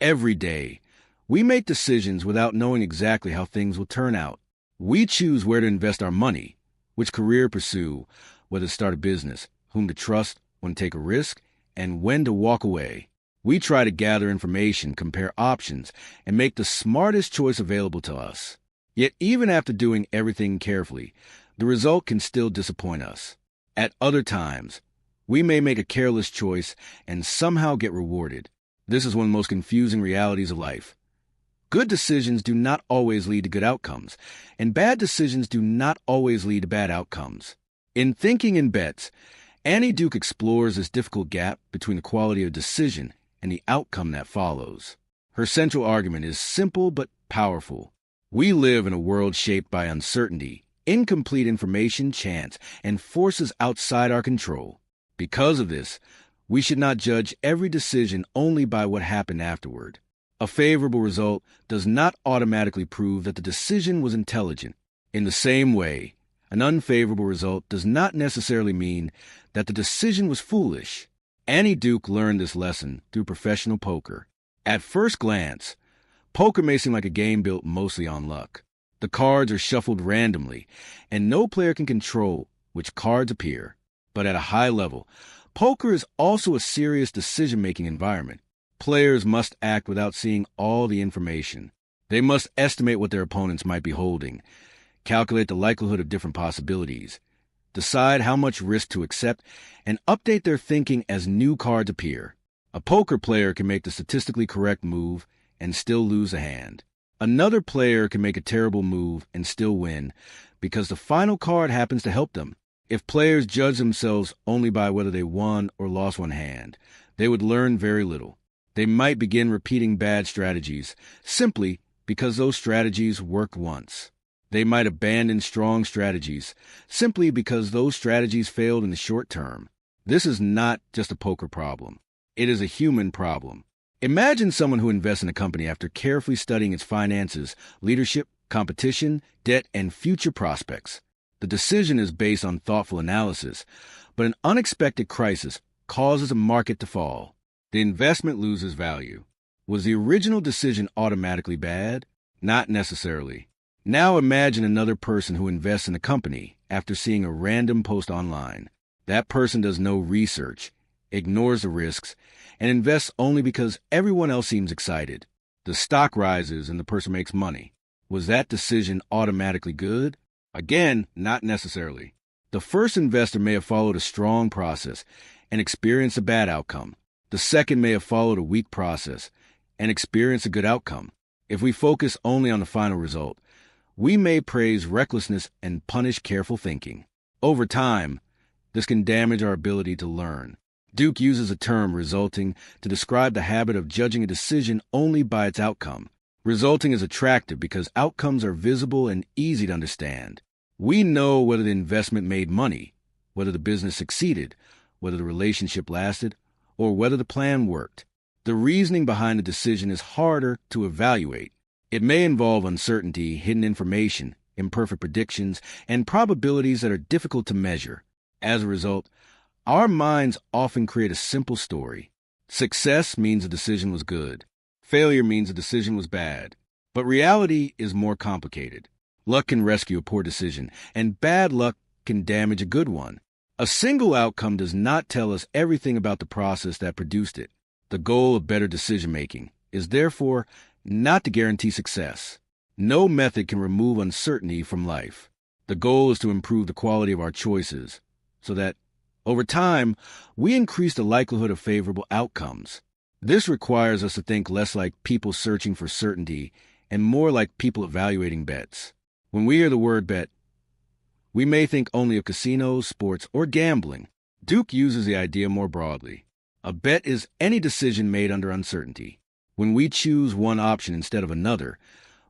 Every day, we make decisions without knowing exactly how things will turn out. We choose where to invest our money, which career pursue, whether to start a business, whom to trust, when to take a risk, and when to walk away. We try to gather information, compare options, and make the smartest choice available to us. Yet even after doing everything carefully, the result can still disappoint us. At other times, we may make a careless choice and somehow get rewarded. This is one of the most confusing realities of life. Good decisions do not always lead to good outcomes, and bad decisions do not always lead to bad outcomes. In Thinking in Bets, Annie Duke explores this difficult gap between the quality of decision and the outcome that follows. Her central argument is simple but powerful. We live in a world shaped by uncertainty, incomplete information, chance, and forces outside our control. Because of this, we should not judge every decision only by what happened afterward. A favorable result does not automatically prove that the decision was intelligent. In the same way, an unfavorable result does not necessarily mean that the decision was foolish. Annie Duke learned this lesson through professional poker. At first glance, poker may seem like a game built mostly on luck. The cards are shuffled randomly, and no player can control which cards appear. But at a high level, poker is also a serious decision-making environment. Players must act without seeing all the information. They must estimate what their opponents might be holding, calculate the likelihood of different possibilities, decide how much risk to accept, and update their thinking as new cards appear. A poker player can make the statistically correct move and still lose a hand. Another player can make a terrible move and still win because the final card happens to help them. If players judge themselves only by whether they won or lost one hand, they would learn very little. They might begin repeating bad strategies simply because those strategies worked once. They might abandon strong strategies simply because those strategies failed in the short term. This is not just a poker problem. It is a human problem. Imagine someone who invests in a company after carefully studying its finances, leadership, competition, debt, and future prospects. The decision is based on thoughtful analysis, but an unexpected crisis causes a market to fall. The investment loses value. Was the original decision automatically bad? Not necessarily. Now imagine another person who invests in a company after seeing a random post online. That person does no research, ignores the risks, and invests only because everyone else seems excited. The stock rises and the person makes money. Was that decision automatically good? Again, not necessarily. The first investor may have followed a strong process and experienced a bad outcome. The second may have followed a weak process and experienced a good outcome. If we focus only on the final result, we may praise recklessness and punish careful thinking. Over time, this can damage our ability to learn. Duke uses the term resulting to describe the habit of judging a decision only by its outcome. Resulting is attractive because outcomes are visible and easy to understand. We know whether the investment made money, whether the business succeeded, whether the relationship lasted, or whether the plan worked. The reasoning behind the decision is harder to evaluate. It may involve uncertainty, hidden information, imperfect predictions, and probabilities that are difficult to measure. As a result, our minds often create a simple story. Success means the decision was good. Failure means the decision was bad. But reality is more complicated. Luck can rescue a poor decision, and bad luck can damage a good one. A single outcome does not tell us everything about the process that produced it. The goal of better decision-making is therefore not to guarantee success. No method can remove uncertainty from life. The goal is to improve the quality of our choices so that, over time, we increase the likelihood of favorable outcomes. This requires us to think less like people searching for certainty and more like people evaluating bets. When we hear the word bet, we may think only of casinos, sports, or gambling. Duke uses the idea more broadly. A bet is any decision made under uncertainty. When we choose one option instead of another,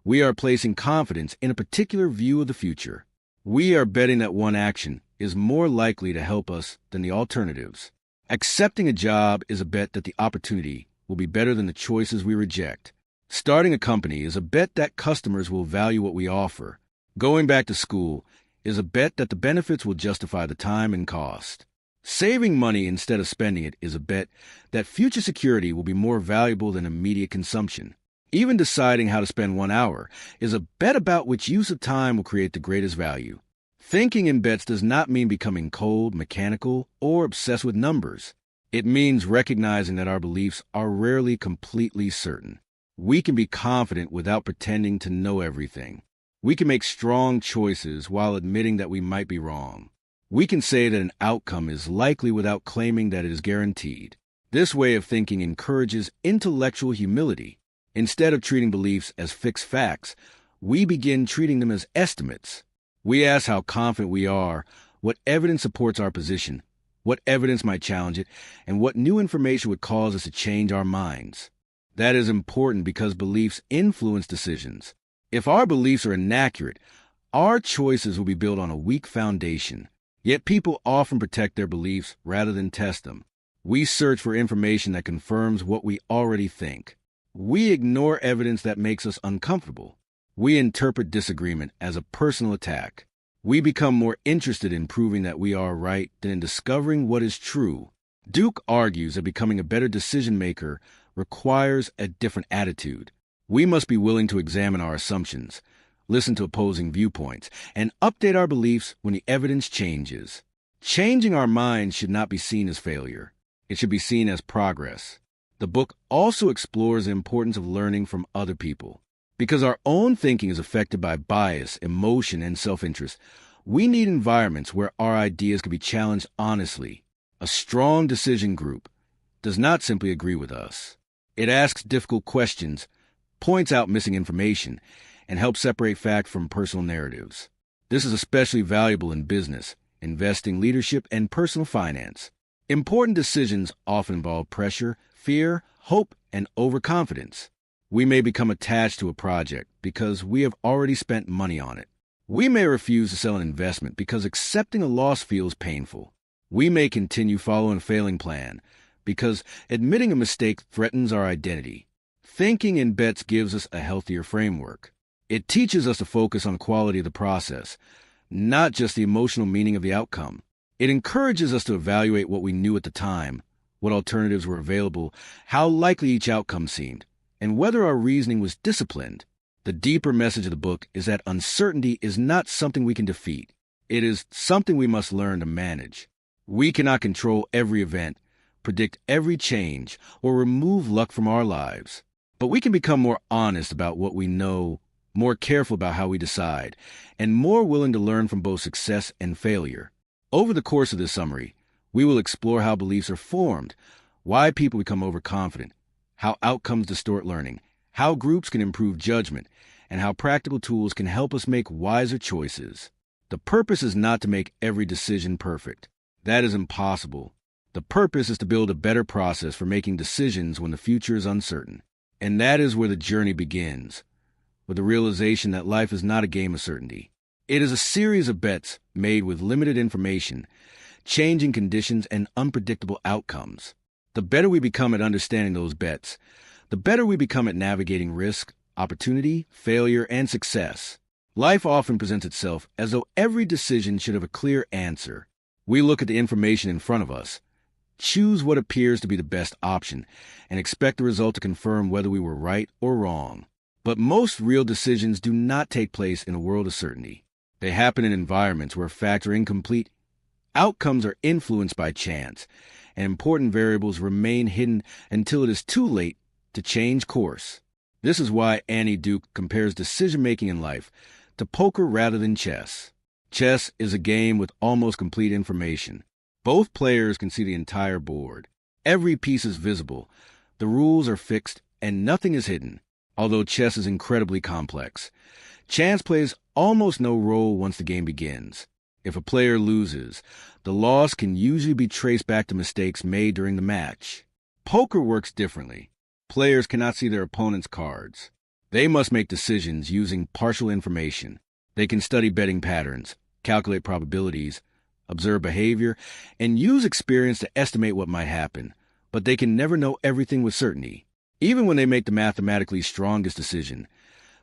we are placing confidence in a particular view of the future. We are betting that one action is more likely to help us than the alternatives. Accepting a job is a bet that the opportunity will be better than the choices we reject. Starting a company is a bet that customers will value what we offer. Going back to school is a bet that the benefits will justify the time and cost. Saving money instead of spending it is a bet that future security will be more valuable than immediate consumption. Even deciding how to spend 1 hour is a bet about which use of time will create the greatest value. Thinking in bets does not mean becoming cold, mechanical, or obsessed with numbers. It means recognizing that our beliefs are rarely completely certain. We can be confident without pretending to know everything. We can make strong choices while admitting that we might be wrong. We can say that an outcome is likely without claiming that it is guaranteed. This way of thinking encourages intellectual humility. Instead of treating beliefs as fixed facts, we begin treating them as estimates. We ask how confident we are, what evidence supports our position, what evidence might challenge it, and what new information would cause us to change our minds. That is important because beliefs influence decisions. If our beliefs are inaccurate, our choices will be built on a weak foundation. Yet people often protect their beliefs rather than test them. We search for information that confirms what we already think. We ignore evidence that makes us uncomfortable. We interpret disagreement as a personal attack. We become more interested in proving that we are right than in discovering what is true. Duke argues that becoming a better decision-maker requires a different attitude. We must be willing to examine our assumptions, listen to opposing viewpoints, and update our beliefs when the evidence changes. Changing our minds should not be seen as failure. It should be seen as progress. The book also explores the importance of learning from other people. Because our own thinking is affected by bias, emotion, and self-interest, we need environments where our ideas can be challenged honestly. A strong decision group does not simply agree with us. It asks difficult questions, points out missing information, and helps separate fact from personal narratives. This is especially valuable in business, investing, leadership, and personal finance. Important decisions often involve pressure, fear, hope, and overconfidence. We may become attached to a project because we have already spent money on it. We may refuse to sell an investment because accepting a loss feels painful. We may continue following a failing plan because admitting a mistake threatens our identity. Thinking in bets gives us a healthier framework. It teaches us to focus on the quality of the process, not just the emotional meaning of the outcome. It encourages us to evaluate what we knew at the time, what alternatives were available, how likely each outcome seemed, and whether our reasoning was disciplined. The deeper message of the book is that uncertainty is not something we can defeat. It is something we must learn to manage. We cannot control every event, predict every change, or remove luck from our lives. But we can become more honest about what we know, more careful about how we decide, and more willing to learn from both success and failure. Over the course of this summary, we will explore how beliefs are formed, why people become overconfident, how outcomes distort learning, how groups can improve judgment, and how practical tools can help us make wiser choices. The purpose is not to make every decision perfect. That is impossible. The purpose is to build a better process for making decisions when the future is uncertain. And that is where the journey begins, with the realization that life is not a game of certainty. It is a series of bets made with limited information, changing conditions, and unpredictable outcomes. The better we become at understanding those bets, the better we become at navigating risk, opportunity, failure, and success. Life often presents itself as though every decision should have a clear answer. We look at the information in front of us, choose what appears to be the best option, and expect the result to confirm whether we were right or wrong. But most real decisions do not take place in a world of certainty. They happen in environments where facts are incomplete, outcomes are influenced by chance, and important variables remain hidden until it is too late to change course. This is why Annie Duke compares decision-making in life to poker rather than chess. Chess is a game with almost complete information. Both players can see the entire board. Every piece is visible, the rules are fixed, and nothing is hidden. Although chess is incredibly complex, chance plays almost no role once the game begins. If a player loses, the loss can usually be traced back to mistakes made during the match. Poker works differently. Players cannot see their opponent's cards. They must make decisions using partial information. They can study betting patterns, calculate probabilities, observe behavior, and use experience to estimate what might happen, but they can never know everything with certainty. Even when they make the mathematically strongest decision,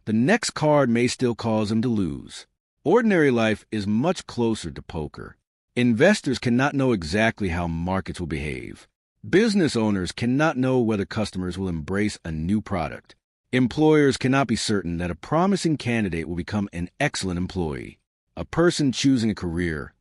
the next card may still cause them to lose. Ordinary life is much closer to poker. Investors cannot know exactly how markets will behave. Business owners cannot know whether customers will embrace a new product. Employers cannot be certain that a promising candidate will become an excellent employee. A person choosing a career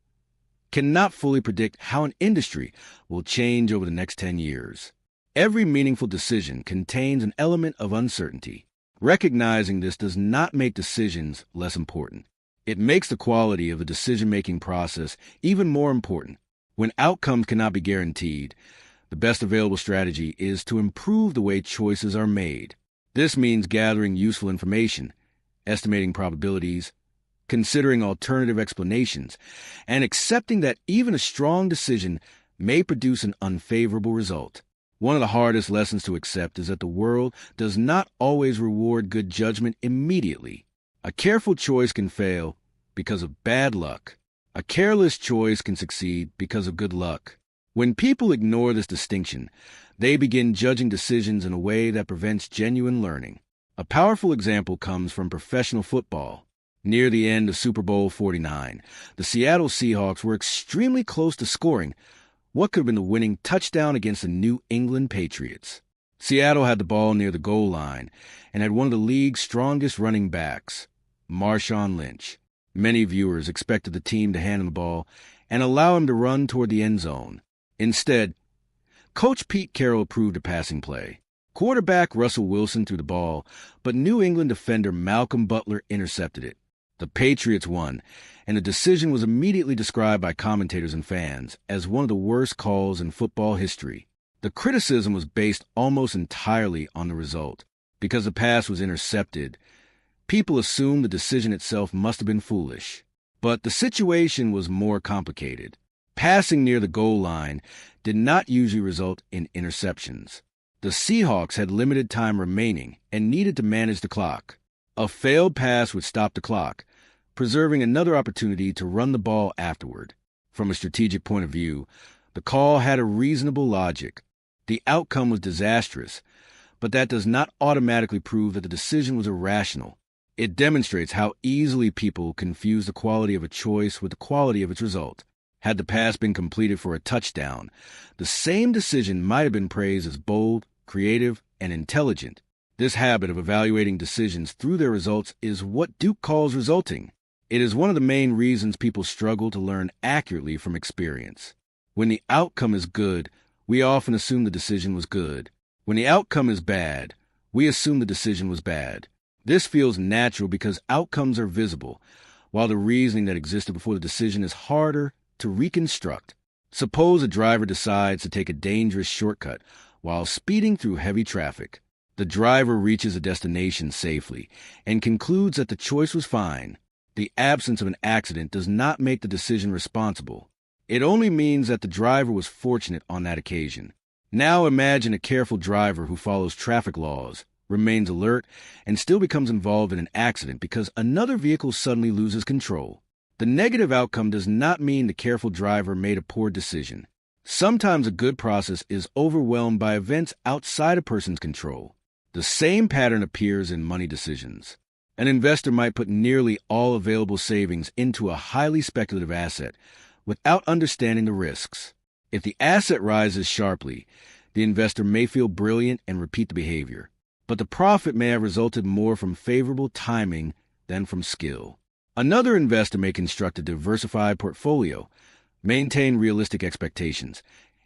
cannot fully predict how an industry will change over the next 10 years. Every meaningful decision contains an element of uncertainty. Recognizing this does not make decisions less important. It makes the quality of the decision-making process even more important. When outcomes cannot be guaranteed, the best available strategy is to improve the way choices are made. This means gathering useful information, estimating probabilities, considering alternative explanations, and accepting that even a strong decision may produce an unfavorable result. One of the hardest lessons to accept is that the world does not always reward good judgment immediately. A careful choice can fail because of bad luck. A careless choice can succeed because of good luck. When people ignore this distinction, they begin judging decisions in a way that prevents genuine learning. A powerful example comes from professional football. Near the end of Super Bowl 49, the Seattle Seahawks were extremely close to scoring what could have been the winning touchdown against the New England Patriots. Seattle had the ball near the goal line and had one of the league's strongest running backs, Marshawn Lynch. Many viewers expected the team to hand him the ball and allow him to run toward the end zone. Instead, Coach Pete Carroll approved a passing play. Quarterback Russell Wilson threw the ball, but New England defender Malcolm Butler intercepted it. The Patriots won, and the decision was immediately described by commentators and fans as one of the worst calls in football history. The criticism was based almost entirely on the result. Because the pass was intercepted, people assumed the decision itself must have been foolish. But the situation was more complicated. Passing near the goal line did not usually result in interceptions. The Seahawks had limited time remaining and needed to manage the clock. A failed pass would stop the clock, preserving another opportunity to run the ball afterward. From a strategic point of view, the call had a reasonable logic. The outcome was disastrous, but that does not automatically prove that the decision was irrational. It demonstrates how easily people confuse the quality of a choice with the quality of its result. Had the pass been completed for a touchdown, the same decision might have been praised as bold, creative, and intelligent. This habit of evaluating decisions through their results is what Duke calls resulting. It is one of the main reasons people struggle to learn accurately from experience. When the outcome is good, we often assume the decision was good. When the outcome is bad, we assume the decision was bad. This feels natural because outcomes are visible, while the reasoning that existed before the decision is harder to reconstruct. Suppose a driver decides to take a dangerous shortcut while speeding through heavy traffic. The driver reaches a destination safely and concludes that the choice was fine. The absence of an accident does not make the decision responsible. It only means that the driver was fortunate on that occasion. Now imagine a careful driver who follows traffic laws, remains alert, and still becomes involved in an accident because another vehicle suddenly loses control. The negative outcome does not mean the careful driver made a poor decision. Sometimes a good process is overwhelmed by events outside a person's control. The same pattern appears in money decisions. An investor might put nearly all available savings into a highly speculative asset without understanding the risks. If the asset rises sharply, the investor may feel brilliant and repeat the behavior, but the profit may have resulted more from favorable timing than from skill. Another investor may construct a diversified portfolio, maintain realistic expectations,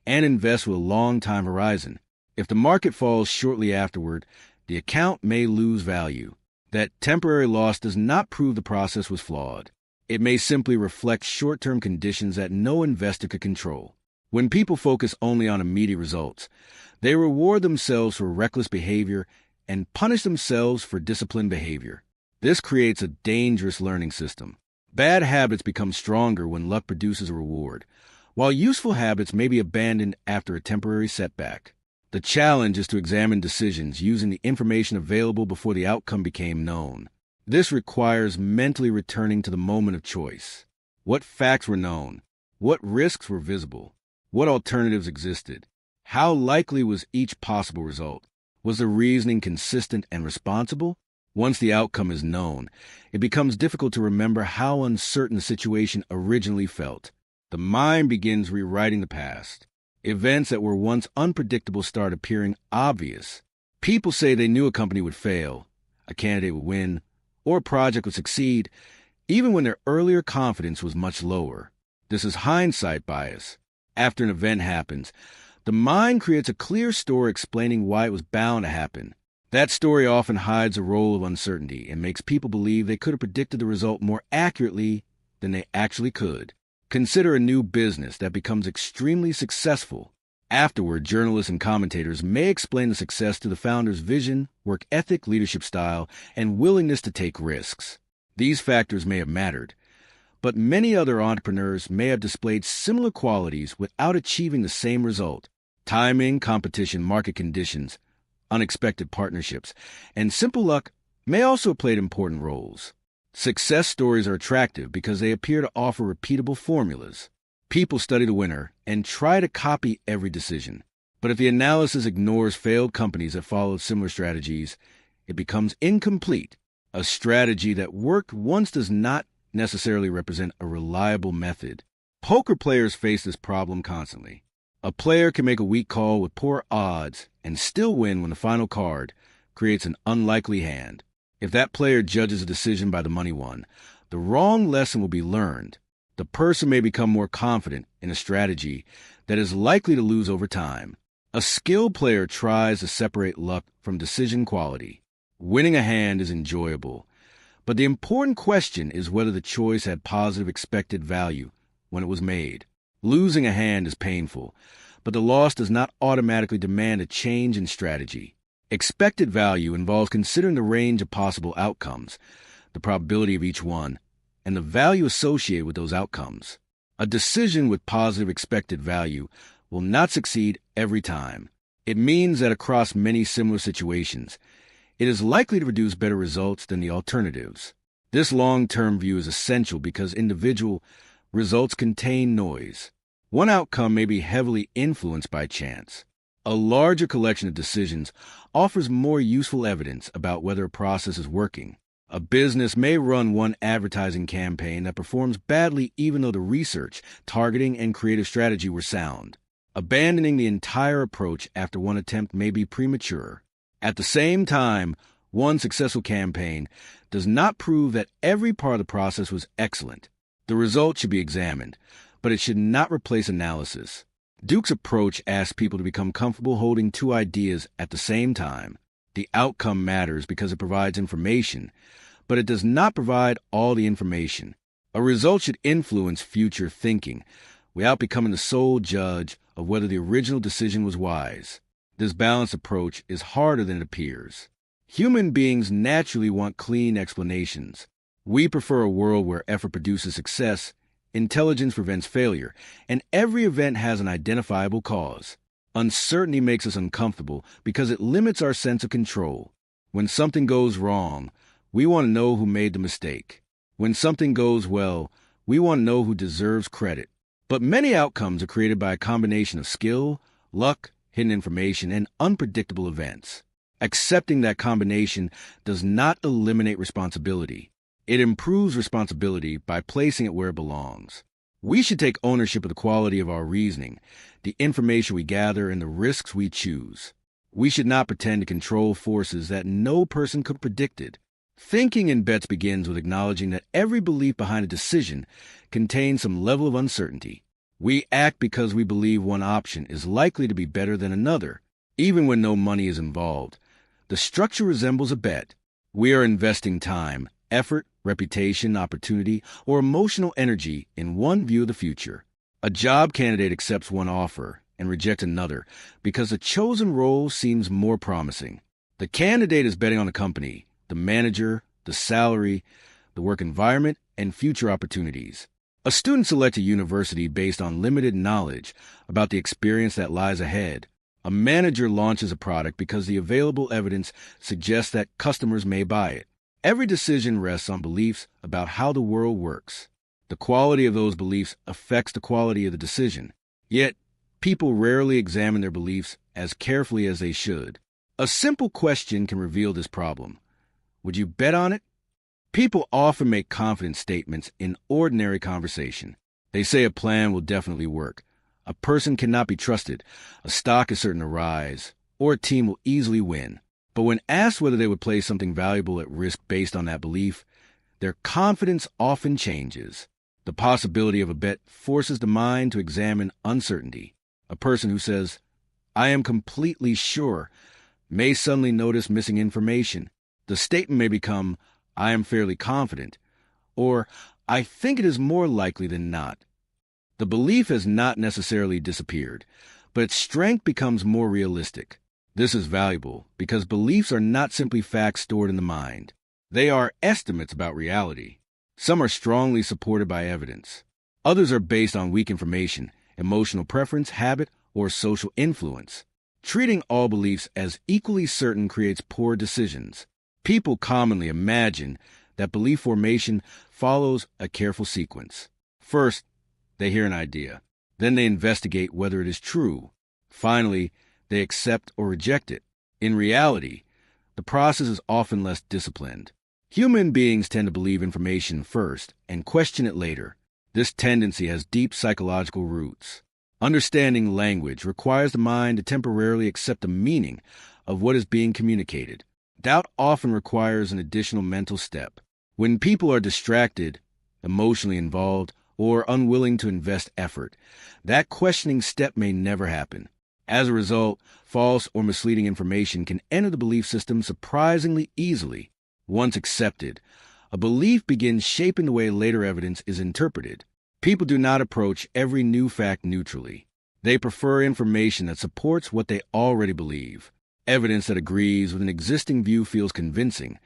and invest with a long time horizon. If the market falls shortly afterward, the account may lose value. That temporary loss does not prove the process was flawed. It may simply reflect short-term conditions that no investor could control. When people focus only on immediate results, they reward themselves for reckless behavior and punish themselves for disciplined behavior. This creates a dangerous learning system. Bad habits become stronger when luck produces a reward, while useful habits may be abandoned after a temporary setback. The challenge is to examine decisions using the information available before the outcome became known. This requires mentally returning to the moment of choice. What facts were known? What risks were visible? What alternatives existed? How likely was each possible result? Was the reasoning consistent and responsible? Once the outcome is known, it becomes difficult to remember how uncertain the situation originally felt. The mind begins rewriting the past. Events that were once unpredictable start appearing obvious. People say they knew a company would fail, a candidate would win, or a project would succeed, even when their earlier confidence was much lower. This is hindsight bias. After an event happens, the mind creates a clear story explaining why it was bound to happen. That story often hides a role of uncertainty and makes people believe they could have predicted the result more accurately than they actually could. Consider a new business that becomes extremely successful. Afterward, journalists and commentators may explain the success to the founder's vision, work ethic, leadership style, and willingness to take risks. These factors may have mattered, but many other entrepreneurs may have displayed similar qualities without achieving the same result. Timing, competition, market conditions, unexpected partnerships, and simple luck may also have played important roles. Success stories are attractive because they appear to offer repeatable formulas. People study the winner and try to copy every decision. But if the analysis ignores failed companies that followed similar strategies, it becomes incomplete. A strategy that worked once does not necessarily represent a reliable method. Poker players face this problem constantly. A player can make a weak call with poor odds and still win when the final card creates an unlikely hand. If that player judges a decision by the money won, the wrong lesson will be learned. The person may become more confident in a strategy that is likely to lose over time. A skilled player tries to separate luck from decision quality. Winning a hand is enjoyable, but the important question is whether the choice had positive expected value when it was made. Losing a hand is painful, but the loss does not automatically demand a change in strategy. Expected value involves considering the range of possible outcomes, the probability of each one, and the value associated with those outcomes. A decision with positive expected value will not succeed every time. It means that across many similar situations, it is likely to produce better results than the alternatives. This long-term view is essential because individual results contain noise. One outcome may be heavily influenced by chance. A larger collection of decisions offers more useful evidence about whether a process is working. A business may run one advertising campaign that performs badly even though the research, targeting, and creative strategy were sound. Abandoning the entire approach after one attempt may be premature. At the same time, one successful campaign does not prove that every part of the process was excellent. The result should be examined, but it should not replace analysis. Duke's approach asks people to become comfortable holding two ideas at the same time. The outcome matters because it provides information, but it does not provide all the information. A result should influence future thinking without becoming the sole judge of whether the original decision was wise. This balanced approach is harder than it appears. Human beings naturally want clean explanations. We prefer a world where effort produces success, intelligence prevents failure, and every event has an identifiable cause. Uncertainty makes us uncomfortable because it limits our sense of control. When something goes wrong, we want to know who made the mistake. When something goes well, we want to know who deserves credit. But many outcomes are created by a combination of skill, luck, hidden information, and unpredictable events. Accepting that combination does not eliminate responsibility. It improves responsibility by placing it where it belongs. We should take ownership of the quality of our reasoning, the information we gather, and the risks we choose. We should not pretend to control forces that no person could have predicted. Thinking in bets begins with acknowledging that every belief behind a decision contains some level of uncertainty. We act because we believe one option is likely to be better than another, even when no money is involved. The structure resembles a bet. We are investing time, effort, reputation, opportunity, or emotional energy in one view of the future. A job candidate accepts one offer and rejects another because the chosen role seems more promising. The candidate is betting on the company, the manager, the salary, the work environment, and future opportunities. A student selects a university based on limited knowledge about the experience that lies ahead. A manager launches a product because the available evidence suggests that customers may buy it. Every decision rests on beliefs about how the world works. The quality of those beliefs affects the quality of the decision. Yet, people rarely examine their beliefs as carefully as they should. A simple question can reveal this problem. Would you bet on it? People often make confident statements in ordinary conversation. They say a plan will definitely work. A person cannot be trusted. A stock is certain to rise, or a team will easily win. But when asked whether they would place something valuable at risk based on that belief, their confidence often changes. The possibility of a bet forces the mind to examine uncertainty. A person who says, "I am completely sure," may suddenly notice missing information. The statement may become, "I am fairly confident," or "I think it is more likely than not." The belief has not necessarily disappeared, but its strength becomes more realistic. This is valuable because beliefs are not simply facts stored in the mind. They are estimates about reality. Some are strongly supported by evidence. Others are based on weak information, emotional preference, habit, or social influence. Treating all beliefs as equally certain creates poor decisions. People commonly imagine that belief formation follows a careful sequence. First, they hear an idea. Then they investigate whether it is true. Finally, they accept or reject it. In reality, the process is often less disciplined. Human beings tend to believe information first and question it later. This tendency has deep psychological roots. Understanding language requires the mind to temporarily accept the meaning of what is being communicated. Doubt often requires an additional mental step. When people are distracted, emotionally involved, or unwilling to invest effort, that questioning step may never happen. As a result, false or misleading information can enter the belief system surprisingly easily. Once accepted, a belief begins shaping the way later evidence is interpreted. People do not approach every new fact neutrally. They prefer information that supports what they already believe. Evidence that agrees with an existing view feels convincing,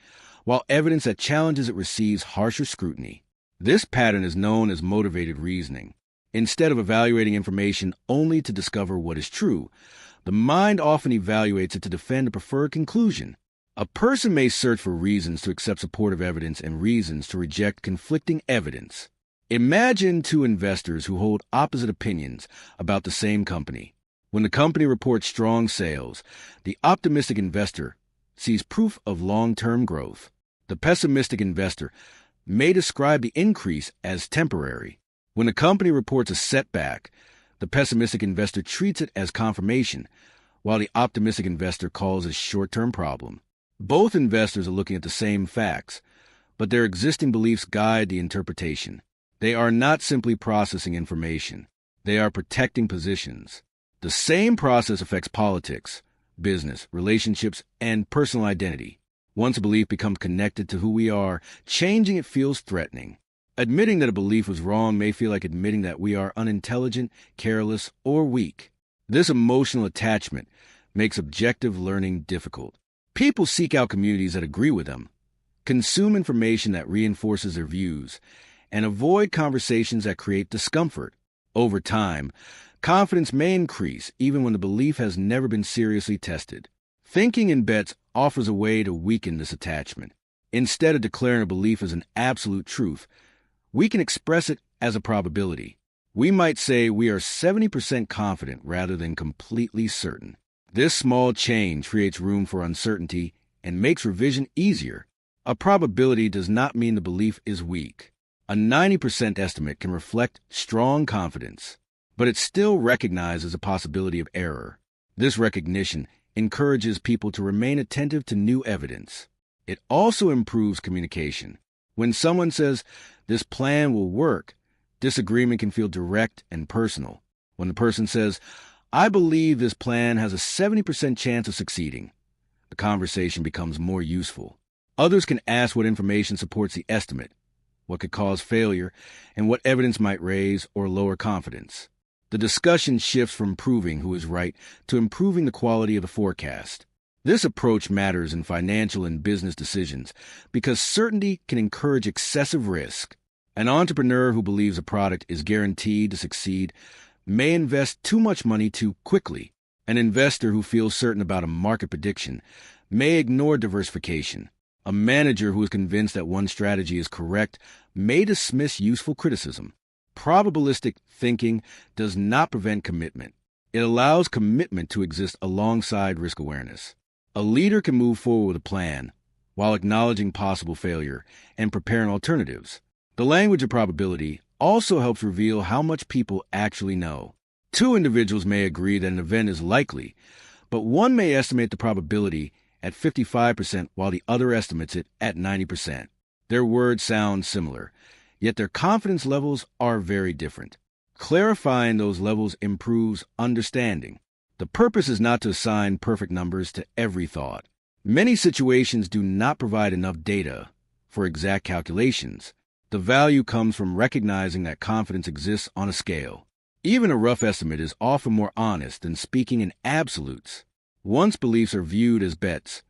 while evidence that challenges it receives harsher scrutiny. This pattern is known as motivated reasoning. Instead of evaluating information only to discover what is true, the mind often evaluates it to defend a preferred conclusion. A person may search for reasons to accept supportive evidence and reasons to reject conflicting evidence. Imagine two investors who hold opposite opinions about the same company. When the company reports strong sales, the optimistic investor sees proof of long-term growth. The pessimistic investor may describe the increase as temporary. When a company reports a setback, the pessimistic investor treats it as confirmation, while the optimistic investor calls it a short-term problem. Both investors are looking at the same facts, but their existing beliefs guide the interpretation. They are not simply processing information. They are protecting positions. The same process affects politics, business, relationships, and personal identity. Once a belief becomes connected to who we are, changing it feels threatening. Admitting that a belief was wrong may feel like admitting that we are unintelligent, careless, or weak. This emotional attachment makes objective learning difficult. People seek out communities that agree with them, consume information that reinforces their views, and avoid conversations that create discomfort. Over time, confidence may increase even when the belief has never been seriously tested. Thinking in bets offers a way to weaken this attachment. Instead of declaring a belief as an absolute truth, we can express it as a probability. We might say we are 70% confident rather than completely certain. This small change creates room for uncertainty and makes revision easier. A probability does not mean the belief is weak. A 90% estimate can reflect strong confidence, but it still recognizes a possibility of error. This recognition encourages people to remain attentive to new evidence. It also improves communication. When someone says, "This plan will work," disagreement can feel direct and personal. When the person says, "I believe this plan has a 70% chance of succeeding," the conversation becomes more useful. Others can ask what information supports the estimate, what could cause failure, and what evidence might raise or lower confidence. The discussion shifts from proving who is right to improving the quality of the forecast. This approach matters in financial and business decisions because certainty can encourage excessive risk. An entrepreneur who believes a product is guaranteed to succeed may invest too much money too quickly. An investor who feels certain about a market prediction may ignore diversification. A manager who is convinced that one strategy is correct may dismiss useful criticism. Probabilistic thinking does not prevent commitment. It allows commitment to exist alongside risk awareness. A leader can move forward with a plan while acknowledging possible failure and preparing alternatives. The language of probability also helps reveal how much people actually know. Two individuals may agree that an event is likely, but one may estimate the probability at 55% while the other estimates it at 90%. Their words sound similar, yet their confidence levels are very different. Clarifying those levels improves understanding. The purpose is not to assign perfect numbers to every thought. Many situations do not provide enough data for exact calculations. The value comes from recognizing that confidence exists on a scale. Even a rough estimate is often more honest than speaking in absolutes. Once beliefs are viewed as bets,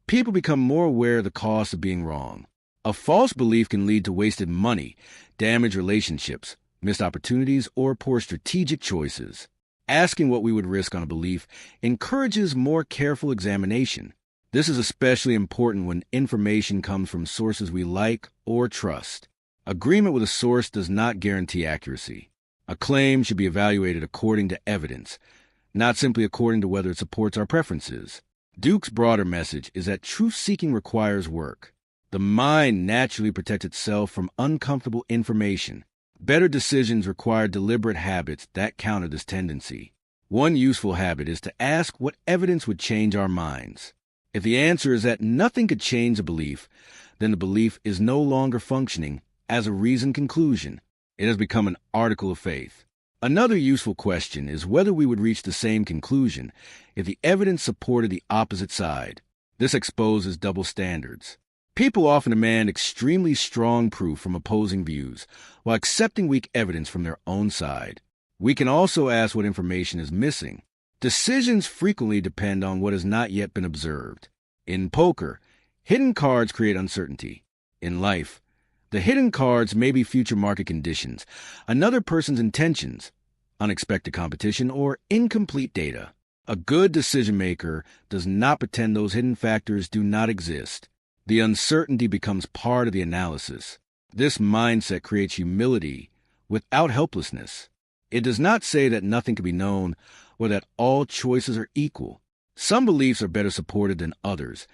people become more aware of the cost of being wrong. A false belief can lead to wasted money, damaged relationships, missed opportunities, or poor strategic choices. Asking what we would risk on a belief encourages more careful examination. This is especially important when information comes from sources we like or trust. Agreement with a source does not guarantee accuracy. A claim should be evaluated according to evidence, not simply according to whether it supports our preferences. Duke's broader message is that truth-seeking requires work. The mind naturally protects itself from uncomfortable information. Better decisions require deliberate habits that counter this tendency. One useful habit is to ask what evidence would change our minds. If the answer is that nothing could change a belief, then the belief is no longer functioning as a reasoned conclusion. It has become an article of faith. Another useful question is whether we would reach the same conclusion if the evidence supported the opposite side. This exposes double standards. People often demand extremely strong proof from opposing views, while accepting weak evidence from their own side. We can also ask what information is missing. Decisions frequently depend on what has not yet been observed. In poker, hidden cards create uncertainty. In life, the hidden cards may be future market conditions, another person's intentions, unexpected competition, or incomplete data. A good decision maker does not pretend those hidden factors do not exist. The uncertainty becomes part of the analysis. This mindset creates humility without helplessness. It does not say that nothing can be known or that all choices are equal. Some beliefs are better supported than others,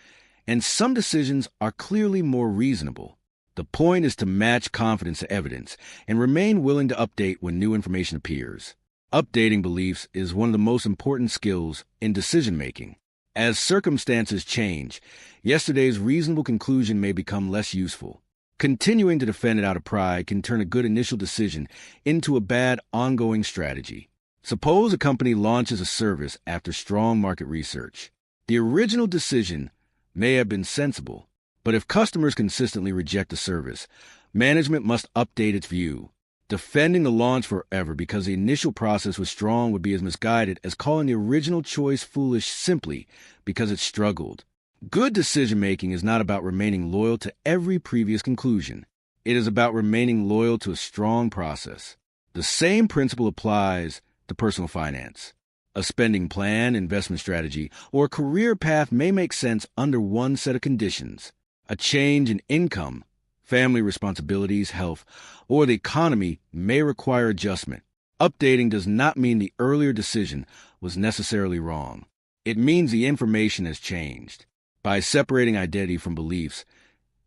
and some decisions are clearly more reasonable. The point is to match confidence to evidence and remain willing to update when new information appears. Updating beliefs is one of the most important skills in decision-making. As circumstances change, yesterday's reasonable conclusion may become less useful. Continuing to defend it out of pride can turn a good initial decision into a bad ongoing strategy. Suppose a company launches a service after strong market research. The original decision may have been sensible, but if customers consistently reject the service, management must update its view. Defending the launch forever because the initial process was strong would be as misguided as calling the original choice foolish simply because it struggled. Good decision-making is not about remaining loyal to every previous conclusion. It is about remaining loyal to a strong process. The same principle applies to personal finance. A spending plan, investment strategy, or career path may make sense under one set of conditions. A change in income, family responsibilities, health, or the economy may require adjustment. Updating does not mean the earlier decision was necessarily wrong. It means the information has changed. By separating identity from beliefs,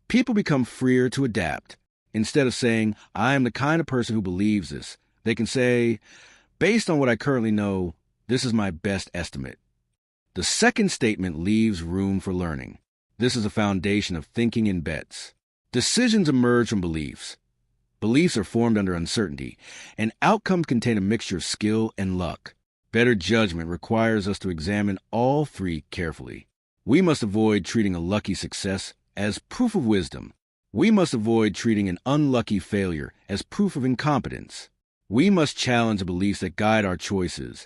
people become freer to adapt. Instead of saying, I am the kind of person who believes this, they can say, based on what I currently know, this is my best estimate. The second statement leaves room for learning. This is a foundation of thinking in bets. Decisions emerge from beliefs. Beliefs are formed under uncertainty, and outcomes contain a mixture of skill and luck. Better judgment requires us to examine all three carefully. We must avoid treating a lucky success as proof of wisdom. We must avoid treating an unlucky failure as proof of incompetence. We must challenge the beliefs that guide our choices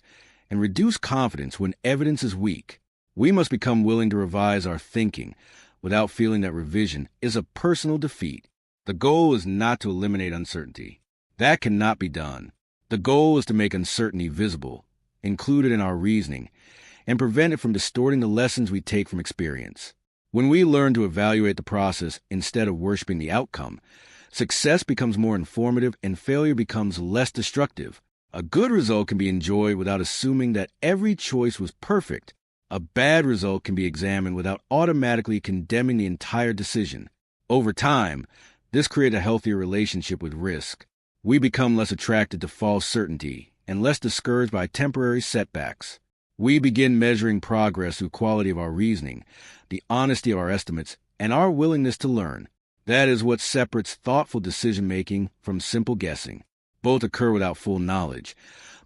and reduce confidence when evidence is weak. We must become willing to revise our thinking without feeling that revision is a personal defeat. The goal is not to eliminate uncertainty. That cannot be done. The goal is to make uncertainty visible, included in our reasoning, and prevent it from distorting the lessons we take from experience. When we learn to evaluate the process instead of worshiping the outcome, success becomes more informative and failure becomes less destructive. A good result can be enjoyed without assuming that every choice was perfect. A bad result can be examined without automatically condemning the entire decision. Over time, this creates a healthier relationship with risk. We become less attracted to false certainty and less discouraged by temporary setbacks. We begin measuring progress through quality of our reasoning, the honesty of our estimates, and our willingness to learn. That is what separates thoughtful decision-making from simple guessing. Both occur without full knowledge,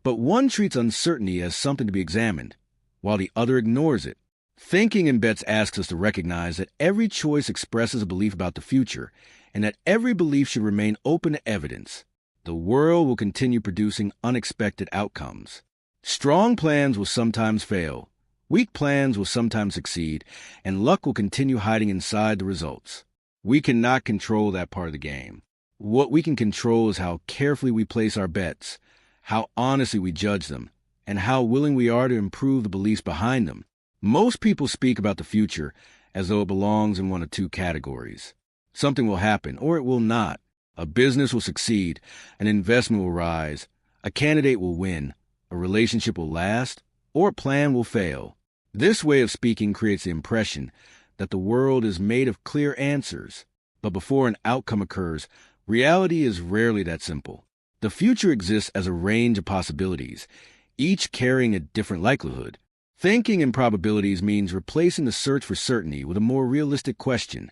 but one treats uncertainty as something to be examined, while the other ignores it. Thinking in bets asks us to recognize that every choice expresses a belief about the future, and that every belief should remain open to evidence. The world will continue producing unexpected outcomes. Strong plans will sometimes fail, weak plans will sometimes succeed, and luck will continue hiding inside the results. We cannot control that part of the game. What we can control is how carefully we place our bets, how honestly we judge them, and how willing we are to improve the beliefs behind them. Most people speak about the future as though it belongs in one of two categories. Something will happen, or it will not. A business will succeed, an investment will rise, a candidate will win, a relationship will last, or a plan will fail. This way of speaking creates the impression that the world is made of clear answers. But before an outcome occurs, reality is rarely that simple. The future exists as a range of possibilities, each carrying a different likelihood. Thinking in probabilities means replacing the search for certainty with a more realistic question.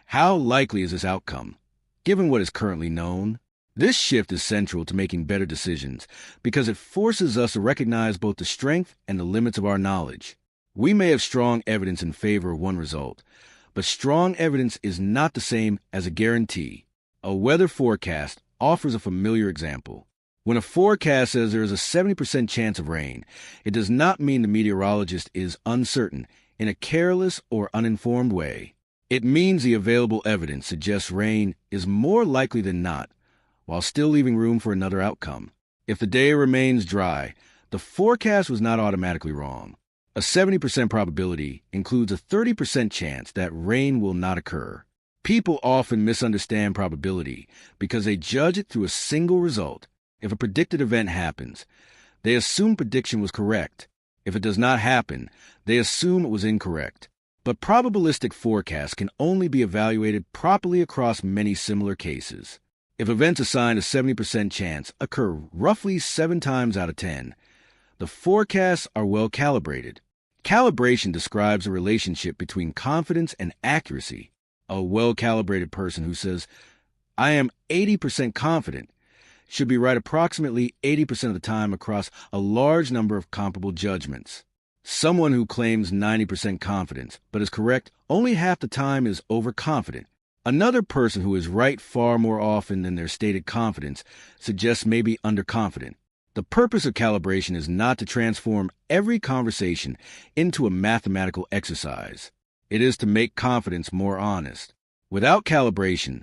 How likely is this outcome, given what is currently known? This shift is central to making better decisions because it forces us to recognize both the strength and the limits of our knowledge. We may have strong evidence in favor of one result, but strong evidence is not the same as a guarantee. A weather forecast offers a familiar example. When a forecast says there is a 70% chance of rain, it does not mean the meteorologist is uncertain in a careless or uninformed way. It means the available evidence suggests rain is more likely than not, while still leaving room for another outcome. If the day remains dry, the forecast was not automatically wrong. A 70% probability includes a 30% chance that rain will not occur. People often misunderstand probability because they judge it through a single result. If a predicted event happens, they assume prediction was correct. If it does not happen, they assume it was incorrect. But probabilistic forecasts can only be evaluated properly across many similar cases. If events assigned a 70% chance occur roughly 7 times out of 10, the forecasts are well calibrated. Calibration describes a relationship between confidence and accuracy. A well-calibrated person who says, "I am 80% confident," should be right approximately 80% of the time across a large number of comparable judgments. Someone who claims 90% confidence but is correct only half the time is overconfident. Another person who is right far more often than their stated confidence suggests maybe underconfident. The purpose of calibration is not to transform every conversation into a mathematical exercise. It is to make confidence more honest. Without calibration,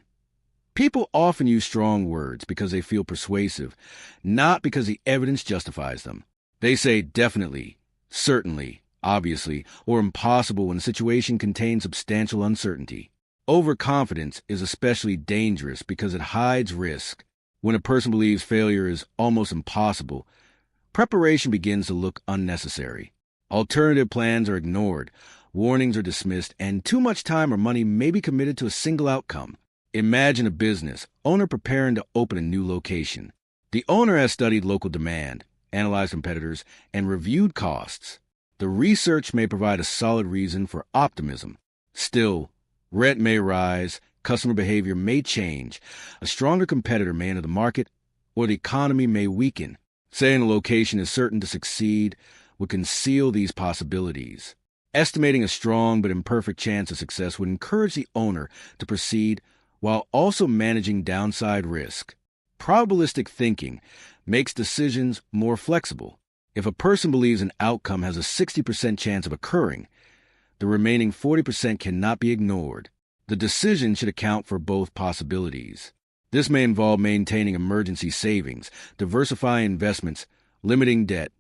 people often use strong words because they feel persuasive, not because the evidence justifies them. They say definitely, certainly, obviously, or impossible when the situation contains substantial uncertainty. Overconfidence is especially dangerous because it hides risk. When a person believes failure is almost impossible, preparation begins to look unnecessary. Alternative plans are ignored, warnings are dismissed, and too much time or money may be committed to a single outcome. Imagine a business owner preparing to open a new location. The owner has studied local demand, analyzed competitors, and reviewed costs. The research may provide a solid reason for optimism. Still, rent may rise, customer behavior may change, a stronger competitor may enter the market, or the economy may weaken. Saying a location is certain to succeed would conceal these possibilities. Estimating a strong but imperfect chance of success would encourage the owner to proceed while also managing downside risk. Probabilistic thinking makes decisions more flexible. If a person believes an outcome has a 60% chance of occurring, the remaining 40% cannot be ignored. The decision should account for both possibilities. This may involve maintaining emergency savings, diversifying investments, limiting debt,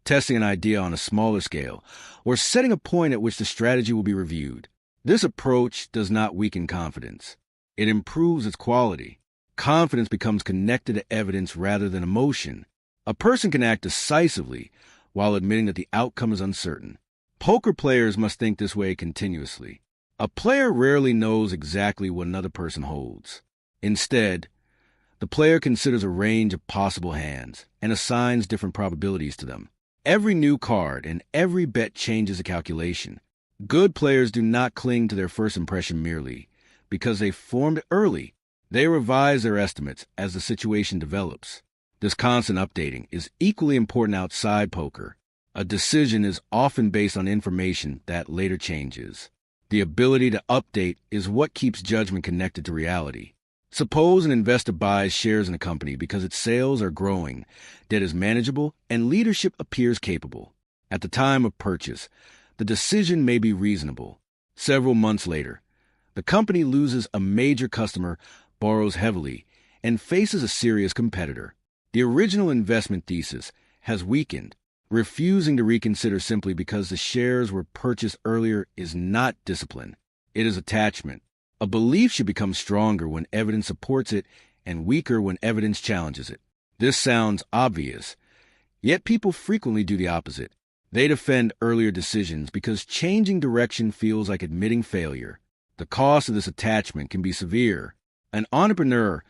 testing an idea on a smaller scale, or setting a point at which the strategy will be reviewed. This approach does not weaken confidence. It improves its quality. Confidence becomes connected to evidence rather than emotion. A person can act decisively while admitting that the outcome is uncertain. Poker players must think this way continuously. A player rarely knows exactly what another person holds. Instead, The player considers a range of possible hands and assigns different probabilities to them. Every new card and every bet changes the calculation. Good players do not cling to their first impression merely because they formed it early. They revise their estimates as the situation develops. This constant updating is equally important outside poker. A decision is often based on information that later changes. The ability to update is what keeps judgment connected to reality. Suppose an investor buys shares in a company because its sales are growing, debt is manageable, and leadership appears capable. At the time of purchase, the decision may be reasonable. Several months later, the company loses a major customer, borrows heavily, and faces a serious competitor. The original investment thesis has weakened. Refusing to reconsider simply because the shares were purchased earlier is not discipline. It is attachment. A belief should become stronger when evidence supports it and weaker when evidence challenges it. This sounds obvious, yet people frequently do the opposite. They defend earlier decisions because changing direction feels like admitting failure. The cost of this attachment can be severe. An entrepreneur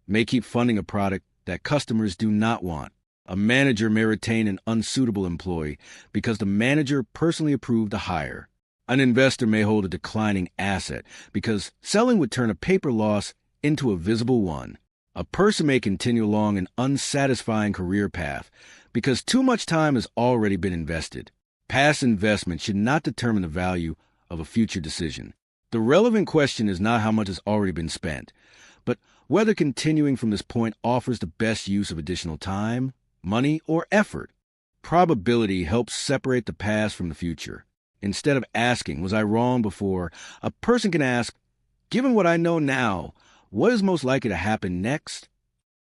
may keep funding a product that customers do not want. A manager may retain an unsuitable employee because the manager personally approved the hire. An investor may hold a declining asset because selling would turn a paper loss into a visible one. A person may continue along an unsatisfying career path because too much time has already been invested. Past investment should not determine the value of a future decision. The relevant question is not how much has already been spent, but whether continuing from this point offers the best use of additional time, money, or effort. Probability helps separate the past from the future. Instead of asking, was I wrong before, a person can ask, given what I know now, what is most likely to happen next?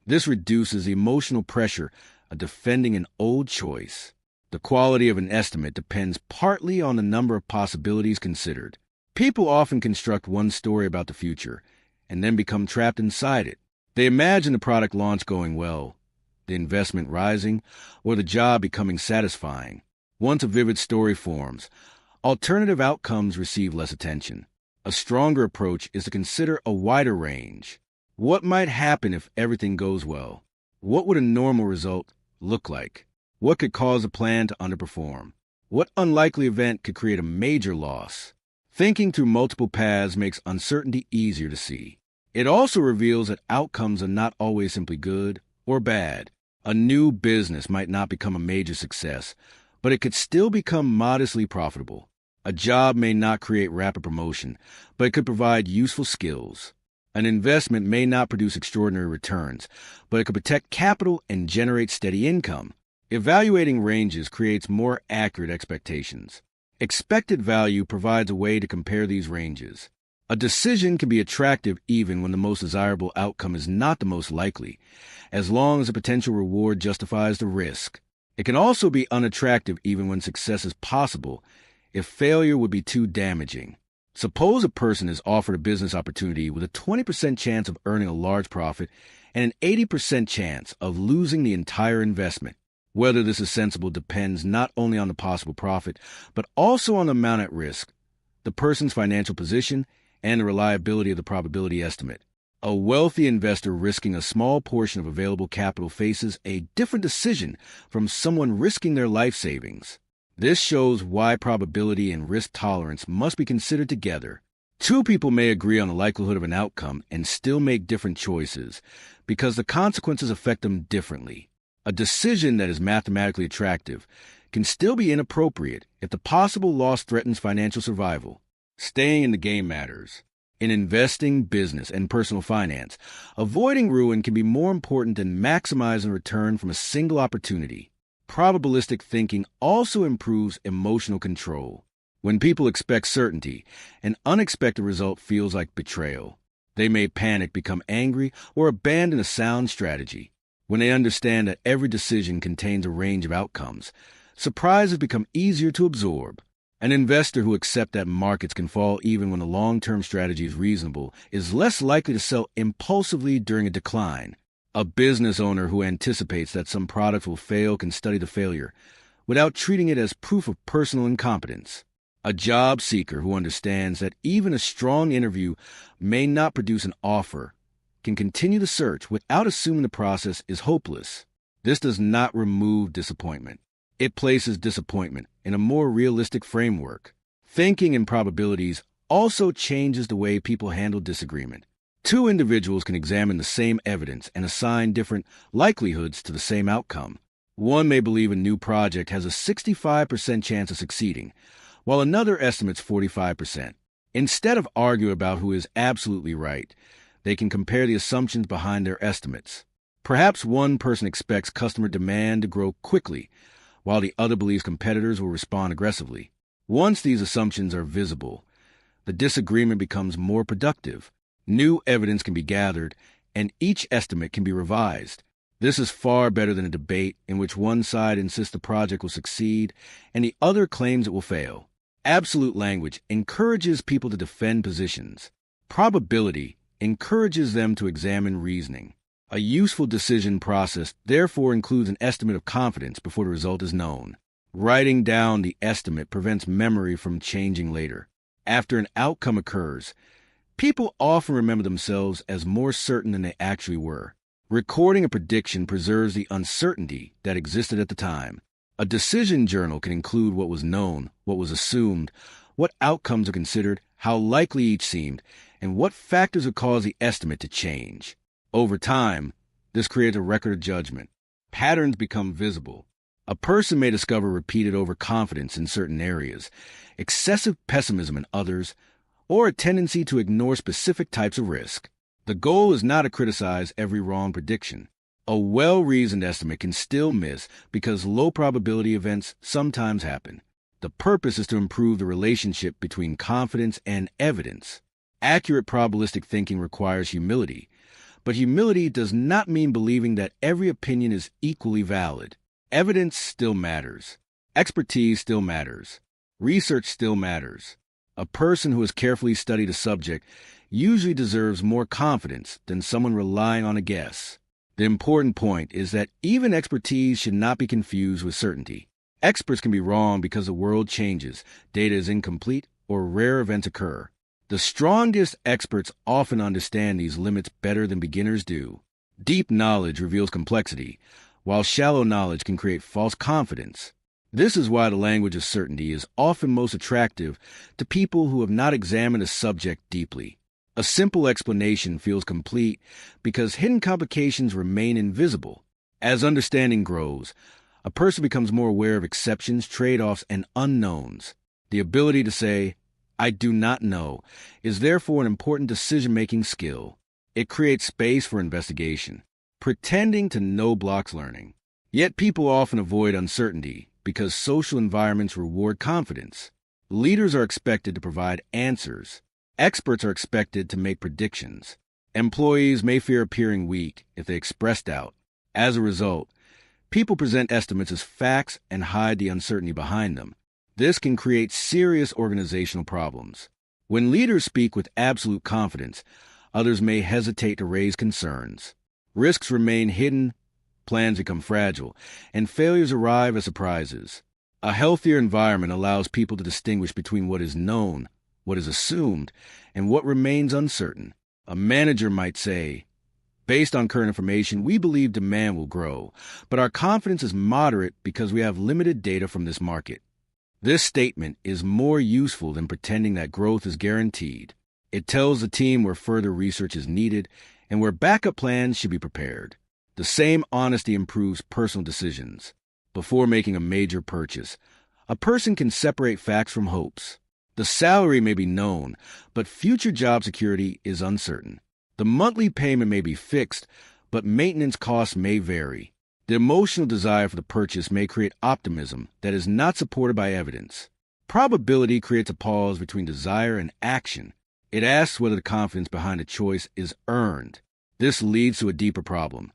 This reduces the emotional pressure of defending an old choice. The quality of an estimate depends partly on the number of possibilities considered. People often construct one story about the future and then become trapped inside it. They imagine the product launch going well, the investment rising, or the job becoming satisfying. Once a vivid story forms, alternative outcomes receive less attention. A stronger approach is to consider a wider range. What might happen if everything goes well? What would a normal result look like? What could cause a plan to underperform? What unlikely event could create a major loss? Thinking through multiple paths makes uncertainty easier to see. It also reveals that outcomes are not always simply good or bad. A new business might not become a major success, but it could still become modestly profitable. A job may not create rapid promotion, but it could provide useful skills. An investment may not produce extraordinary returns, but it could protect capital and generate steady income. Evaluating ranges creates more accurate expectations. Expected value provides a way to compare these ranges. A decision can be attractive even when the most desirable outcome is not the most likely, as long as the potential reward justifies the risk. It can also be unattractive even when success is possible, if failure would be too damaging. Suppose a person is offered a business opportunity with a 20% chance of earning a large profit and an 80% chance of losing the entire investment. Whether this is sensible depends not only on the possible profit, but also on the amount at risk, the person's financial position, and the reliability of the probability estimate. A wealthy investor risking a small portion of available capital faces a different decision from someone risking their life savings. This shows why probability and risk tolerance must be considered together. Two people may agree on the likelihood of an outcome and still make different choices because the consequences affect them differently. A decision that is mathematically attractive can still be inappropriate if the possible loss threatens financial survival. Staying in the game matters. In investing, business, and personal finance, avoiding ruin can be more important than maximizing return from a single opportunity. Probabilistic thinking also improves emotional control. When people expect certainty, an unexpected result feels like betrayal. They may panic, become angry, or abandon a sound strategy. When they understand that every decision contains a range of outcomes, surprises become easier to absorb. An investor who accepts that markets can fall even when the long-term strategy is reasonable is less likely to sell impulsively during a decline. A business owner who anticipates that some product will fail can study the failure without treating it as proof of personal incompetence. A job seeker who understands that even a strong interview may not produce an offer can continue the search without assuming the process is hopeless. This does not remove disappointment. It places disappointment in a more realistic framework. Thinking in probabilities also changes the way people handle disagreement. Two individuals can examine the same evidence and assign different likelihoods to the same outcome. One may believe a new project has a 65% chance of succeeding, while another estimates 45%. Instead of arguing about who is absolutely right, they can compare the assumptions behind their estimates. Perhaps one person expects customer demand to grow quickly, while the other believes competitors will respond aggressively. Once these assumptions are visible, the disagreement becomes more productive. New evidence can be gathered, and each estimate can be revised. This is far better than a debate in which one side insists the project will succeed and the other claims it will fail. Absolute language encourages people to defend positions. Probability encourages them to examine reasoning. A useful decision process therefore includes an estimate of confidence before the result is known. Writing down the estimate prevents memory from changing later. After an outcome occurs, people often remember themselves as more certain than they actually were. Recording a prediction preserves the uncertainty that existed at the time. A decision journal can include what was known, what was assumed, what outcomes are considered, how likely each seemed, and what factors would cause the estimate to change. Over time, this creates a record of judgment. Patterns become visible. A person may discover repeated overconfidence in certain areas, excessive pessimism in others, or a tendency to ignore specific types of risk. The goal is not to criticize every wrong prediction. A well-reasoned estimate can still miss because low-probability events sometimes happen. The purpose is to improve the relationship between confidence and evidence. Accurate probabilistic thinking requires humility, but humility does not mean believing that every opinion is equally valid. Evidence still matters. Expertise still matters. Research still matters. A person who has carefully studied a subject usually deserves more confidence than someone relying on a guess. The important point is that even expertise should not be confused with certainty. Experts can be wrong because the world changes, data is incomplete, or rare events occur. The strongest experts often understand these limits better than beginners do. Deep knowledge reveals complexity, while shallow knowledge can create false confidence. This is why the language of certainty is often most attractive to people who have not examined a subject deeply. A simple explanation feels complete because hidden complications remain invisible. As understanding grows, a person becomes more aware of exceptions, trade-offs, and unknowns. The ability to say, "I do not know," is therefore an important decision-making skill. It creates space for investigation. Pretending to know blocks learning. Yet people often avoid uncertainty because social environments reward confidence. Leaders are expected to provide answers. Experts are expected to make predictions. Employees may fear appearing weak if they express doubt. As a result, people present estimates as facts and hide the uncertainty behind them. This can create serious organizational problems. When leaders speak with absolute confidence, others may hesitate to raise concerns. Risks remain hidden, plans become fragile, and failures arrive as surprises. A healthier environment allows people to distinguish between what is known, what is assumed, and what remains uncertain. A manager might say, "Based on current information, we believe demand will grow, but our confidence is moderate because we have limited data from this market." This statement is more useful than pretending that growth is guaranteed. It tells the team where further research is needed and where backup plans should be prepared. The same honesty improves personal decisions. Before making a major purchase, a person can separate facts from hopes. The salary may be known, but future job security is uncertain. The monthly payment may be fixed, but maintenance costs may vary. The emotional desire for the purchase may create optimism that is not supported by evidence. Probability creates a pause between desire and action. It asks whether the confidence behind a choice is earned. This leads to a deeper problem.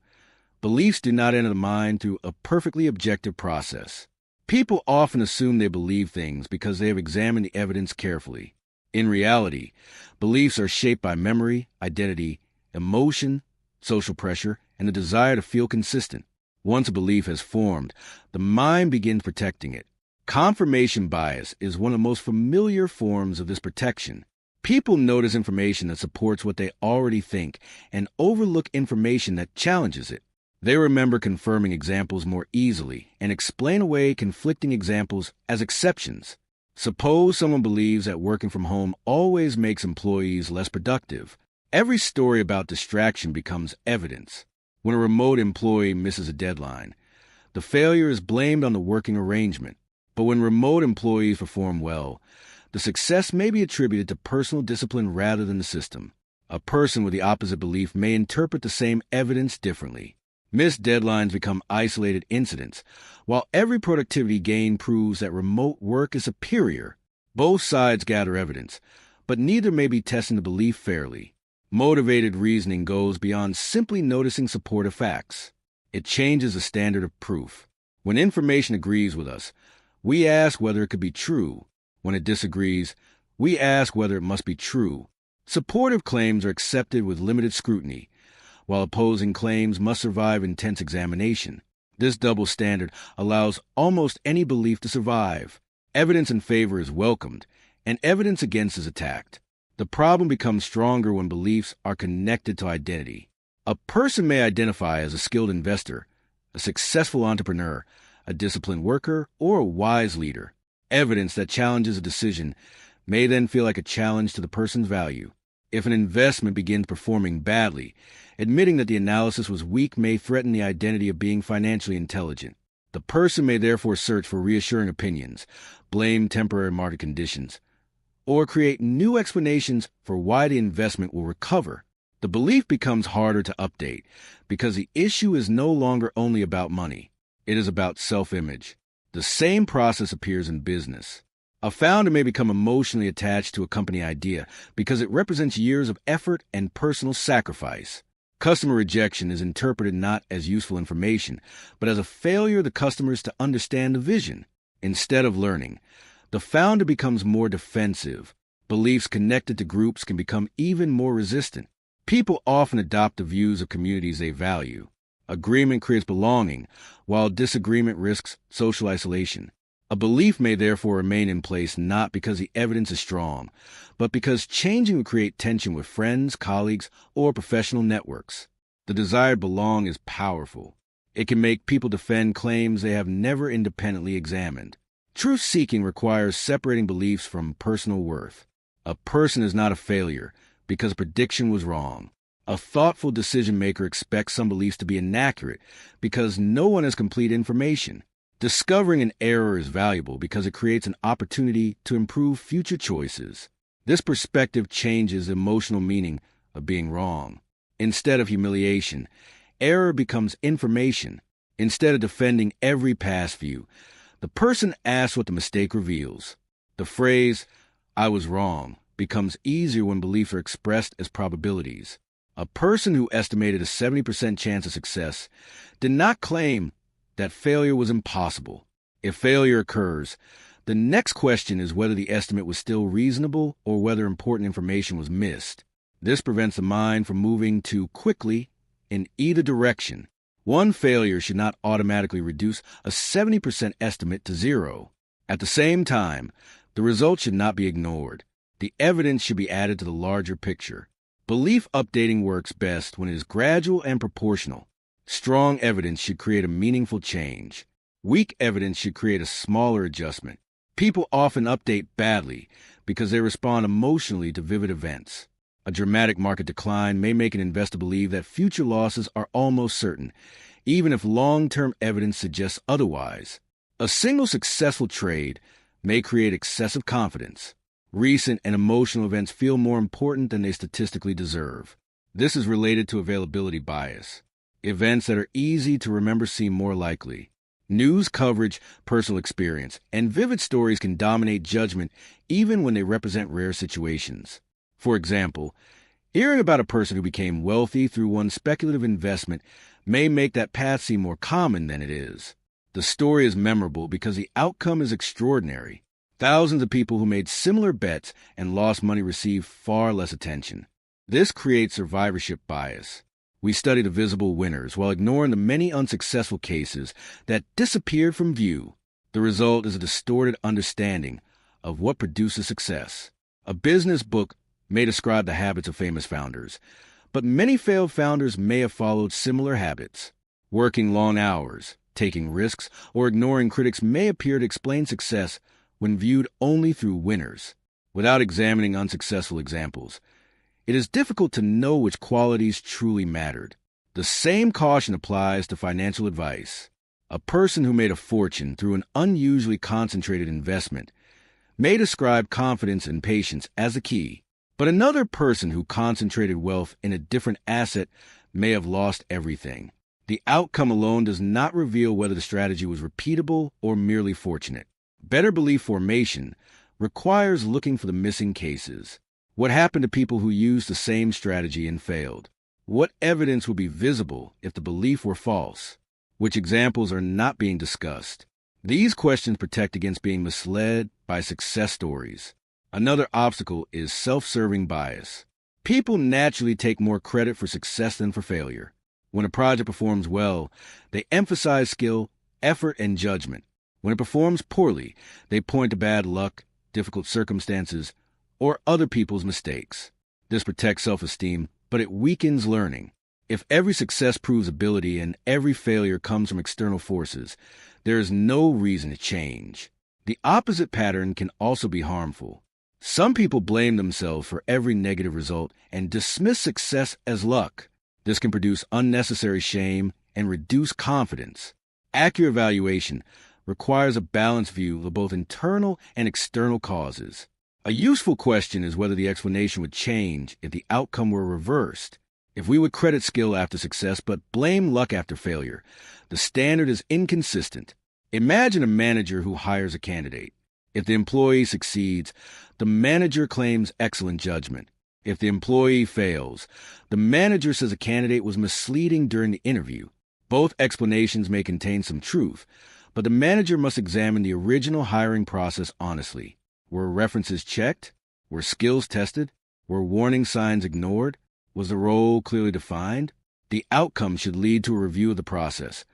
Beliefs do not enter the mind through a perfectly objective process. People often assume they believe things because they have examined the evidence carefully. In reality, beliefs are shaped by memory, identity, emotion, social pressure, and the desire to feel consistent. Once a belief has formed, the mind begins protecting it. Confirmation bias is one of the most familiar forms of this protection. People notice information that supports what they already think and overlook information that challenges it. They remember confirming examples more easily and explain away conflicting examples as exceptions. Suppose someone believes that working from home always makes employees less productive. Every story about distraction becomes evidence. When a remote employee misses a deadline, the failure is blamed on the working arrangement. But when remote employees perform well, the success may be attributed to personal discipline rather than the system. A person with the opposite belief may interpret the same evidence differently. Missed deadlines become isolated incidents, while every productivity gain proves that remote work is superior. Both sides gather evidence, but neither may be testing the belief fairly. Motivated reasoning goes beyond simply noticing supportive facts. It changes the standard of proof. When information agrees with us, we ask whether it could be true. When it disagrees, we ask whether it must be true. Supportive claims are accepted with limited scrutiny, while opposing claims must survive intense examination. This double standard allows almost any belief to survive. Evidence in favor is welcomed, and evidence against is attacked. The problem becomes stronger when beliefs are connected to identity. A person may identify as a skilled investor, a successful entrepreneur, a disciplined worker, or a wise leader. Evidence that challenges a decision may then feel like a challenge to the person's value. If an investment begins performing badly, admitting that the analysis was weak may threaten the identity of being financially intelligent. The person may therefore search for reassuring opinions, blame temporary market conditions, or create new explanations for why the investment will recover. The belief becomes harder to update because the issue is no longer only about money. It is about self-image. The same process appears in business. A founder may become emotionally attached to a company idea because it represents years of effort and personal sacrifice. Customer rejection is interpreted not as useful information, but as a failure of the customers to understand the vision. Instead of learning, the founder becomes more defensive. Beliefs connected to groups can become even more resistant. People often adopt the views of communities they value. Agreement creates belonging, while disagreement risks social isolation. A belief may therefore remain in place not because the evidence is strong, but because changing will create tension with friends, colleagues, or professional networks. The desire to belong is powerful. It can make people defend claims they have never independently examined. Truth-seeking requires separating beliefs from personal worth. A person is not a failure because a prediction was wrong. A thoughtful decision-maker expects some beliefs to be inaccurate because no one has complete information. Discovering an error is valuable because it creates an opportunity to improve future choices. This perspective changes the emotional meaning of being wrong. Instead of humiliation, error becomes information. Instead of defending every past view, the person asks what the mistake reveals. The phrase, "I was wrong," becomes easier when beliefs are expressed as probabilities. A person who estimated a 70% chance of success did not claim that failure was impossible. If failure occurs, the next question is whether the estimate was still reasonable or whether important information was missed. This prevents the mind from moving too quickly in either direction. One failure should not automatically reduce a 70% estimate to zero. At the same time, the result should not be ignored. The evidence should be added to the larger picture. Belief updating works best when it is gradual and proportional. Strong evidence should create a meaningful change. Weak evidence should create a smaller adjustment. People often update badly because they respond emotionally to vivid events. A dramatic market decline may make an investor believe that future losses are almost certain, even if long-term evidence suggests otherwise. A single successful trade may create excessive confidence. Recent and emotional events feel more important than they statistically deserve. This is related to availability bias. Events that are easy to remember seem more likely. News coverage, personal experience, and vivid stories can dominate judgment even when they represent rare situations. For example, hearing about a person who became wealthy through one speculative investment may make that path seem more common than it is. The story is memorable because the outcome is extraordinary. Thousands of people who made similar bets and lost money receive far less attention. This creates survivorship bias. We study the visible winners while ignoring the many unsuccessful cases that disappeared from view. The result is a distorted understanding of what produces success. A business book may describe the habits of famous founders, but many failed founders may have followed similar habits. Working long hours, taking risks, or ignoring critics may appear to explain success when viewed only through winners, without examining unsuccessful examples. It is difficult to know which qualities truly mattered. The same caution applies to financial advice. A person who made a fortune through an unusually concentrated investment may describe confidence and patience as a key, but another person who concentrated wealth in a different asset may have lost everything. The outcome alone does not reveal whether the strategy was repeatable or merely fortunate. Better belief formation requires looking for the missing cases. What happened to people who used the same strategy and failed? What evidence would be visible if the belief were false? Which examples are not being discussed? These questions protect against being misled by success stories. Another obstacle is self-serving bias. People naturally take more credit for success than for failure. When a project performs well, they emphasize skill, effort, and judgment. When it performs poorly, they point to bad luck, difficult circumstances, or other people's mistakes. This protects self-esteem, but it weakens learning. If every success proves ability and every failure comes from external forces, there is no reason to change. The opposite pattern can also be harmful. Some people blame themselves for every negative result and dismiss success as luck. This can produce unnecessary shame and reduce confidence. Accurate evaluation requires a balanced view of both internal and external causes. A useful question is whether the explanation would change if the outcome were reversed. If we would credit skill after success but blame luck after failure, the standard is inconsistent. Imagine a manager who hires a candidate. If the employee succeeds, the manager claims excellent judgment. If the employee fails, the manager says a candidate was misleading during the interview. Both explanations may contain some truth, but the manager must examine the original hiring process honestly. Were references checked? Were skills tested? Were warning signs ignored? Was the role clearly defined? The outcome should lead to a review of the process,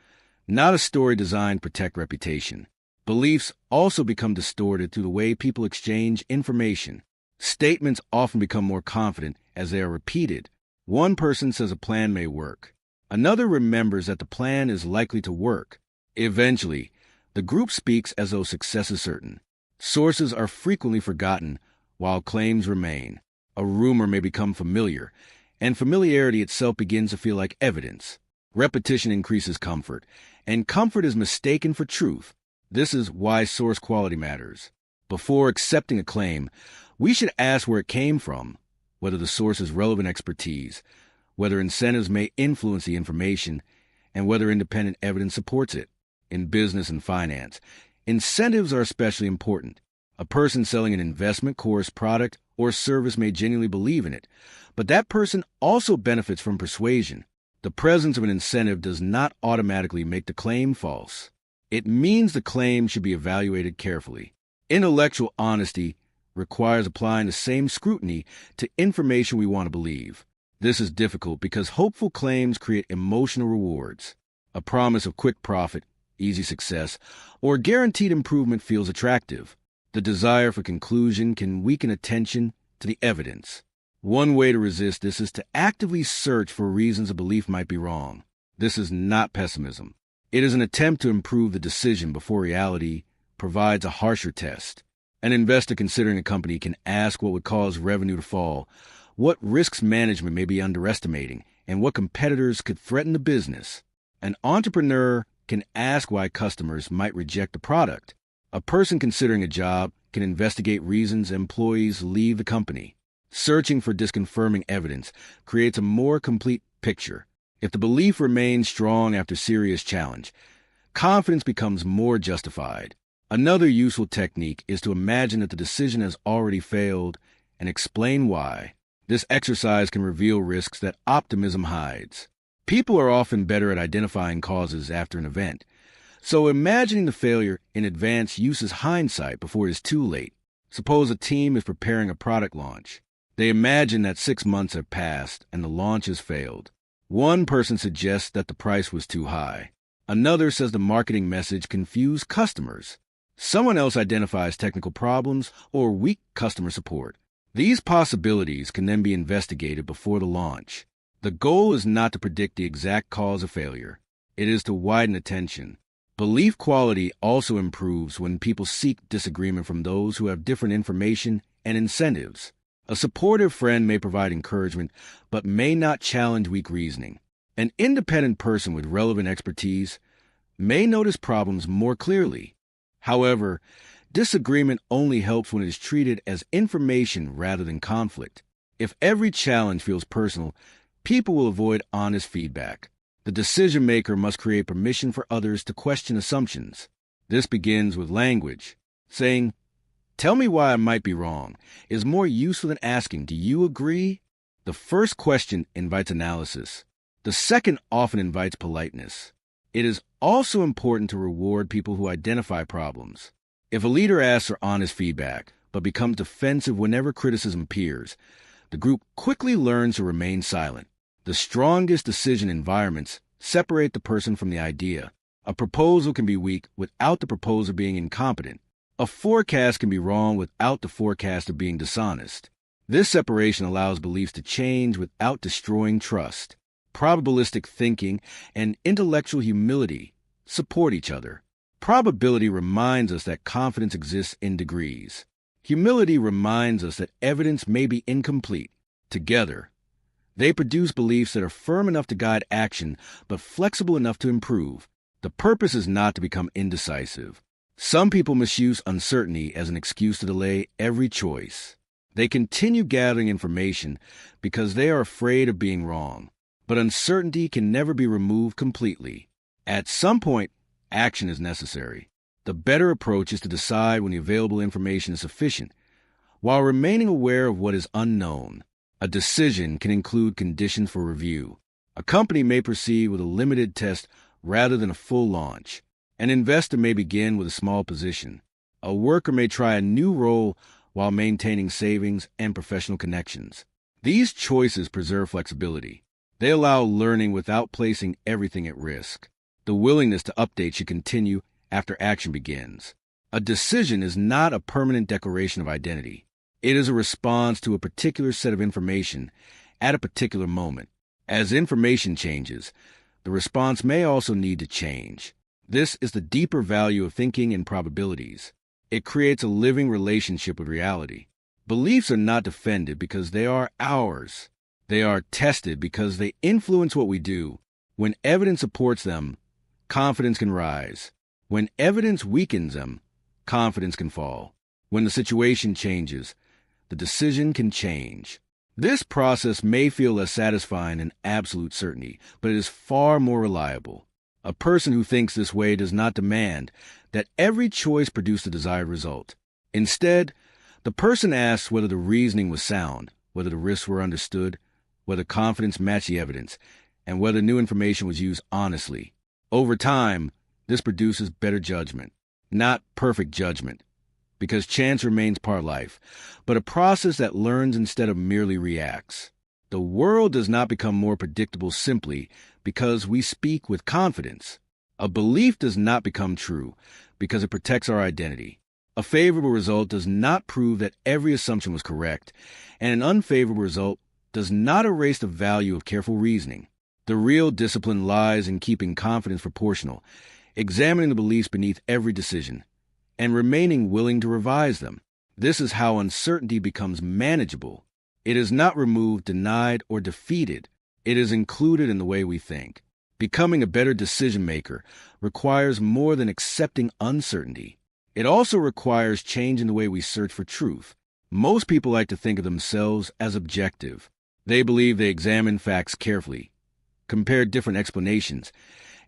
not a story designed to protect reputation. Beliefs also become distorted through the way people exchange information. Statements often become more confident as they are repeated. One person says a plan may work. Another remembers that the plan is likely to work. Eventually, the group speaks as though success is certain. Sources are frequently forgotten while claims remain. A rumor may become familiar, and familiarity itself begins to feel like evidence. Repetition increases comfort, and comfort is mistaken for truth. This is why source quality matters. Before accepting a claim, we should ask where it came from, whether the source is relevant expertise, whether incentives may influence the information, and whether independent evidence supports it. In business and finance, incentives are especially important. A person selling an investment, course, product, or service may genuinely believe in it, but that person also benefits from persuasion. The presence of an incentive does not automatically make the claim false. It means the claim should be evaluated carefully. Intellectual honesty requires applying the same scrutiny to information we want to believe. This is difficult because hopeful claims create emotional rewards. A promise of quick profit, easy success, or guaranteed improvement feels attractive. The desire for conclusion can weaken attention to the evidence. One way to resist this is to actively search for reasons a belief might be wrong. This is not pessimism. It is an attempt to improve the decision before reality provides a harsher test. An investor considering a company can ask what would cause revenue to fall, what risks management may be underestimating, and what competitors could threaten the business. An entrepreneur can ask why customers might reject a product. A person considering a job can investigate reasons employees leave the company. Searching for disconfirming evidence creates a more complete picture. If the belief remains strong after serious challenge, confidence becomes more justified. Another useful technique is to imagine that the decision has already failed and explain why. This exercise can reveal risks that optimism hides. People are often better at identifying causes after an event, so imagining the failure in advance uses hindsight before it is too late. Suppose a team is preparing a product launch. They imagine that 6 months have passed and the launch has failed. One person suggests that the price was too high. Another says the marketing message confused customers. Someone else identifies technical problems or weak customer support. These possibilities can then be investigated before the launch. The goal is not to predict the exact cause of failure. It is to widen attention. Belief quality also improves when people seek disagreement from those who have different information and incentives. A supportive friend may provide encouragement, but may not challenge weak reasoning. An independent person with relevant expertise may notice problems more clearly. However, disagreement only helps when it is treated as information rather than conflict. If every challenge feels personal, people will avoid honest feedback. The decision maker must create permission for others to question assumptions. This begins with language. Saying, "Tell me why I might be wrong," is more useful than asking, "Do you agree?" The first question invites analysis. The second often invites politeness. It is also important to reward people who identify problems. If a leader asks for honest feedback, but becomes defensive whenever criticism appears, the group quickly learns to remain silent. The strongest decision environments separate the person from the idea. A proposal can be weak without the proposer being incompetent. A forecast can be wrong without the forecaster being dishonest. This separation allows beliefs to change without destroying trust. Probabilistic thinking and intellectual humility support each other. Probability reminds us that confidence exists in degrees. Humility reminds us that evidence may be incomplete. Together, they produce beliefs that are firm enough to guide action, but flexible enough to improve. The purpose is not to become indecisive. Some people misuse uncertainty as an excuse to delay every choice. They continue gathering information because they are afraid of being wrong. But uncertainty can never be removed completely. At some point, action is necessary. The better approach is to decide when the available information is sufficient, while remaining aware of what is unknown. A decision can include conditions for review. A company may proceed with a limited test rather than a full launch. An investor may begin with a small position. A worker may try a new role while maintaining savings and professional connections. These choices preserve flexibility. They allow learning without placing everything at risk. The willingness to update should continue after action begins. A decision is not a permanent declaration of identity. It is a response to a particular set of information at a particular moment. As information changes, the response may also need to change. This is the deeper value of thinking in probabilities. It creates a living relationship with reality. Beliefs are not defended because they are ours. They are tested because they influence what we do. When evidence supports them, confidence can rise. When evidence weakens them, confidence can fall. When the situation changes, the decision can change. This process may feel less satisfying than absolute certainty, but it is far more reliable. A person who thinks this way does not demand that every choice produce the desired result. Instead, the person asks whether the reasoning was sound, whether the risks were understood, whether confidence matched the evidence, and whether new information was used honestly. Over time, this produces better judgment, not perfect judgment, because chance remains part of life, but a process that learns instead of merely reacts. The world does not become more predictable simply because we speak with confidence. A belief does not become true because it protects our identity. A favorable result does not prove that every assumption was correct, and an unfavorable result does not erase the value of careful reasoning. The real discipline lies in keeping confidence proportional, examining the beliefs beneath every decision, and remaining willing to revise them. This is how uncertainty becomes manageable. It is not removed, denied, or defeated. It is included in the way we think. Becoming a better decision maker requires more than accepting uncertainty. It also requires changing the way we search for truth. Most people like to think of themselves as objective. They believe they examine facts carefully, compare different explanations,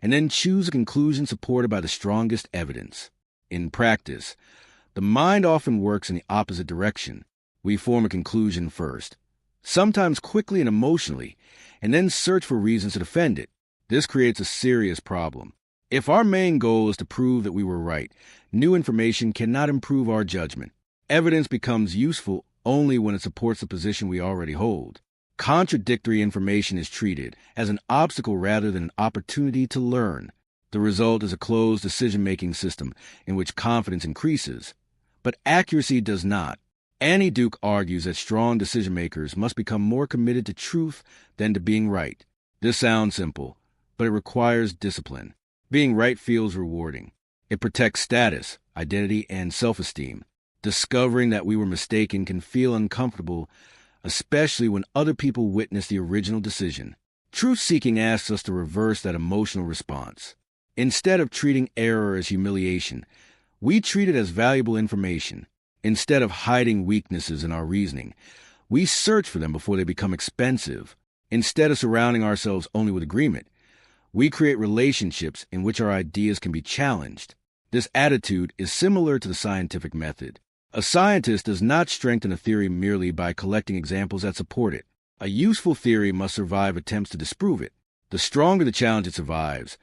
and then choose a conclusion supported by the strongest evidence. In practice, the mind often works in the opposite direction. We form a conclusion first, sometimes quickly and emotionally, and then search for reasons to defend it. This creates a serious problem. If our main goal is to prove that we were right, new information cannot improve our judgment. Evidence becomes useful only when it supports the position we already hold. Contradictory information is treated as an obstacle rather than an opportunity to learn. The result is a closed decision-making system in which confidence increases, but accuracy does not. Annie Duke argues that strong decision-makers must become more committed to truth than to being right. This sounds simple, but it requires discipline. Being right feels rewarding. It protects status, identity, and self-esteem. Discovering that we were mistaken can feel uncomfortable, especially when other people witness the original decision. Truth-seeking asks us to reverse that emotional response. Instead of treating error as humiliation, we treat it as valuable information. Instead of hiding weaknesses in our reasoning, we search for them before they become expensive. Instead of surrounding ourselves only with agreement, we create relationships in which our ideas can be challenged. This attitude is similar to the scientific method. A scientist does not strengthen a theory merely by collecting examples that support it. A useful theory must survive attempts to disprove it. The stronger the challenge it survives,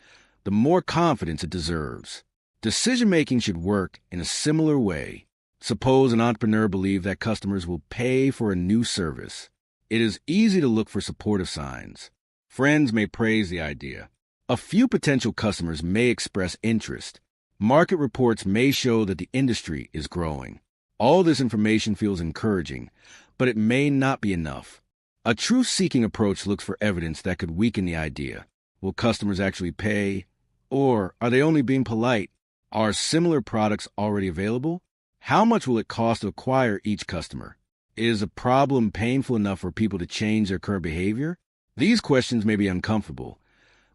the more confidence it deserves. Decision-making should work in a similar way. Suppose an entrepreneur believes that customers will pay for a new service. It is easy to look for supportive signs. Friends may praise the idea. A few potential customers may express interest. Market reports may show that the industry is growing. All this information feels encouraging, but it may not be enough. A truth-seeking approach looks for evidence that could weaken the idea. Will customers actually pay? Or are they only being polite? Are similar products already available? How much will it cost to acquire each customer? Is a problem painful enough for people to change their current behavior? These questions may be uncomfortable,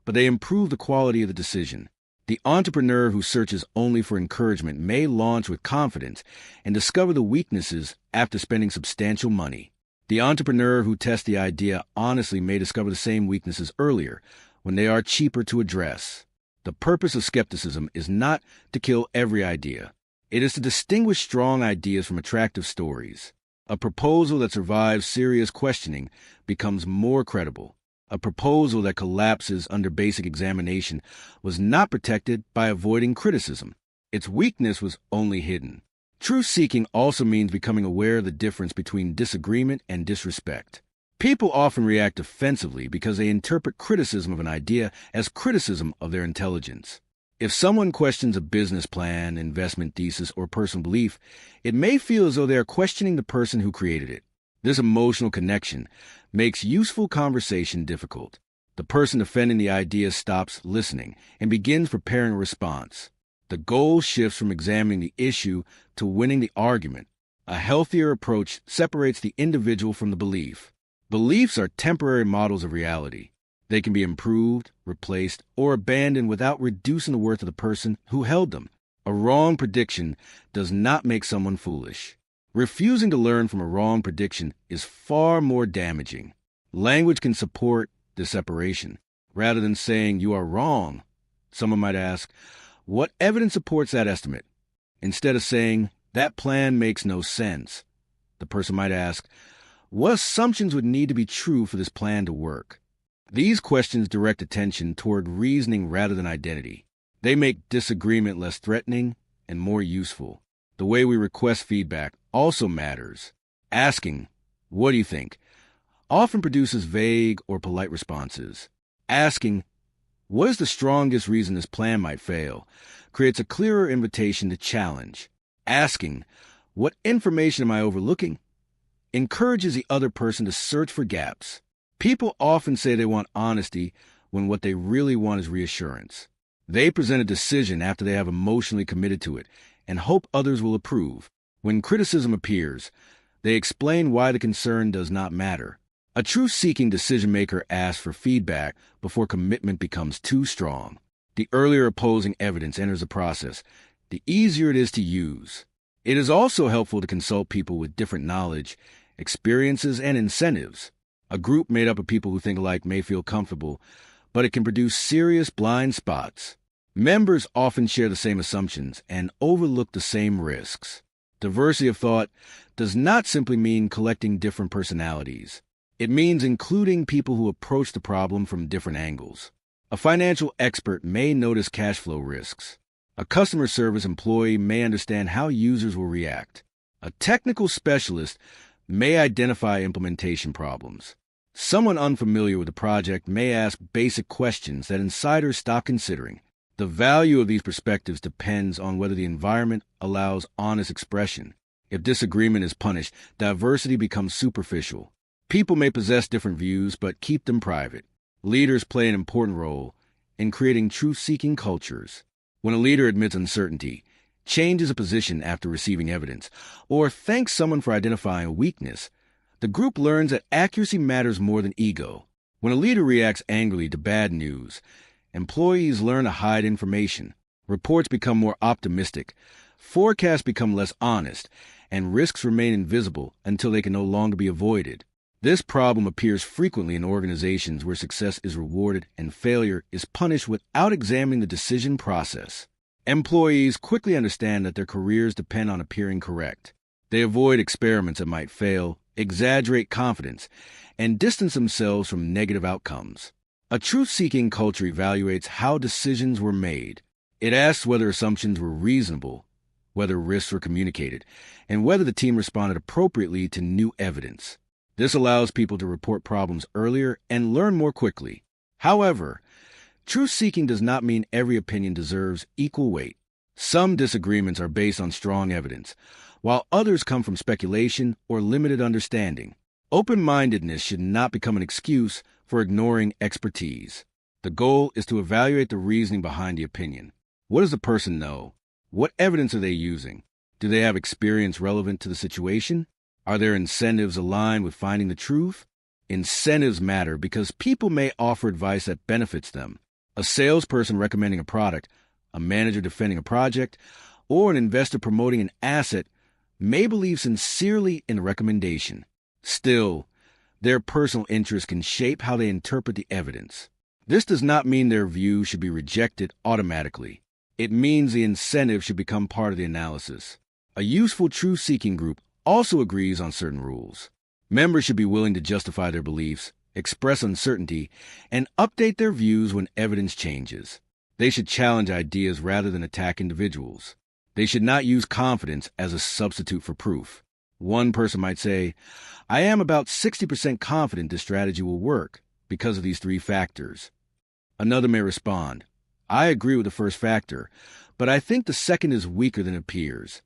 but they improve the quality of the decision. The entrepreneur who searches only for encouragement may launch with confidence and discover the weaknesses after spending substantial money. The entrepreneur who tests the idea honestly may discover the same weaknesses earlier when they are cheaper to address. The purpose of skepticism is not to kill every idea. It is to distinguish strong ideas from attractive stories. A proposal that survives serious questioning becomes more credible. A proposal that collapses under basic examination was not protected by avoiding criticism. Its weakness was only hidden. Truth-seeking also means becoming aware of the difference between disagreement and disrespect. People often react defensively because they interpret criticism of an idea as criticism of their intelligence. If someone questions a business plan, investment thesis, or personal belief, it may feel as though they are questioning the person who created it. This emotional connection makes useful conversation difficult. The person defending the idea stops listening and begins preparing a response. The goal shifts from examining the issue to winning the argument. A healthier approach separates the individual from the belief. Beliefs are temporary models of reality. They can be improved, replaced, or abandoned without reducing the worth of the person who held them. A wrong prediction does not make someone foolish. Refusing to learn from a wrong prediction is far more damaging. Language can support this separation. Rather than saying you are wrong, someone might ask, what evidence supports that estimate? Instead of saying that plan makes no sense, the person might ask, what assumptions would need to be true for this plan to work? These questions direct attention toward reasoning rather than identity. They make disagreement less threatening and more useful. The way we request feedback also matters. Asking, "What do you think?" often produces vague or polite responses. Asking, "What is the strongest reason this plan might fail?" creates a clearer invitation to challenge. Asking, "What information am I overlooking?" encourages the other person to search for gaps. People often say they want honesty when what they really want is reassurance. They present a decision after they have emotionally committed to it and hope others will approve. When criticism appears, they explain why the concern does not matter. A truth-seeking decision-maker asks for feedback before commitment becomes too strong. The earlier opposing evidence enters the process, the easier it is to use. It is also helpful to consult people with different knowledge, experiences, and incentives. A group made up of people who think alike may feel comfortable, but it can produce serious blind spots. Members often share the same assumptions and overlook the same risks. Diversity of thought does not simply mean collecting different personalities. It means including people who approach the problem from different angles. A financial expert may notice cash flow risks. A customer service employee may understand how users will react. A technical specialist may identify implementation problems. Someone unfamiliar with the project may ask basic questions that insiders stop considering. The value of these perspectives depends on whether the environment allows honest expression. If disagreement is punished, diversity becomes superficial. People may possess different views, but keep them private. Leaders play an important role in creating truth-seeking cultures. When a leader admits uncertainty, changes a position after receiving evidence, or thanks someone for identifying a weakness, the group learns that accuracy matters more than ego. When a leader reacts angrily to bad news, employees learn to hide information. Reports become more optimistic, forecasts become less honest, and risks remain invisible until they can no longer be avoided. This problem appears frequently in organizations where success is rewarded and failure is punished without examining the decision process. Employees quickly understand that their careers depend on appearing correct. They avoid experiments that might fail, exaggerate confidence, and distance themselves from negative outcomes. A truth-seeking culture evaluates how decisions were made. It asks whether assumptions were reasonable, whether risks were communicated, and whether the team responded appropriately to new evidence. This allows people to report problems earlier and learn more quickly. However, truth-seeking does not mean every opinion deserves equal weight. Some disagreements are based on strong evidence, while others come from speculation or limited understanding. Open-mindedness should not become an excuse for ignoring expertise. The goal is to evaluate the reasoning behind the opinion. What does the person know? What evidence are they using? Do they have experience relevant to the situation? Are their incentives aligned with finding the truth? Incentives matter because people may offer advice that benefits them. A salesperson recommending a product, a manager defending a project, or an investor promoting an asset may believe sincerely in a recommendation. Still, their personal interest can shape how they interpret the evidence. This does not mean their view should be rejected automatically. It means the incentive should become part of the analysis. A useful truth-seeking group also agrees on certain rules. Members should be willing to justify their beliefs, express uncertainty, and update their views when evidence changes. They should challenge ideas rather than attack individuals. They should not use confidence as a substitute for proof. One person might say, "I am about 60% confident this strategy will work because of these 3 factors." Another may respond, "I agree with the first factor, but I think the second is weaker than it appears."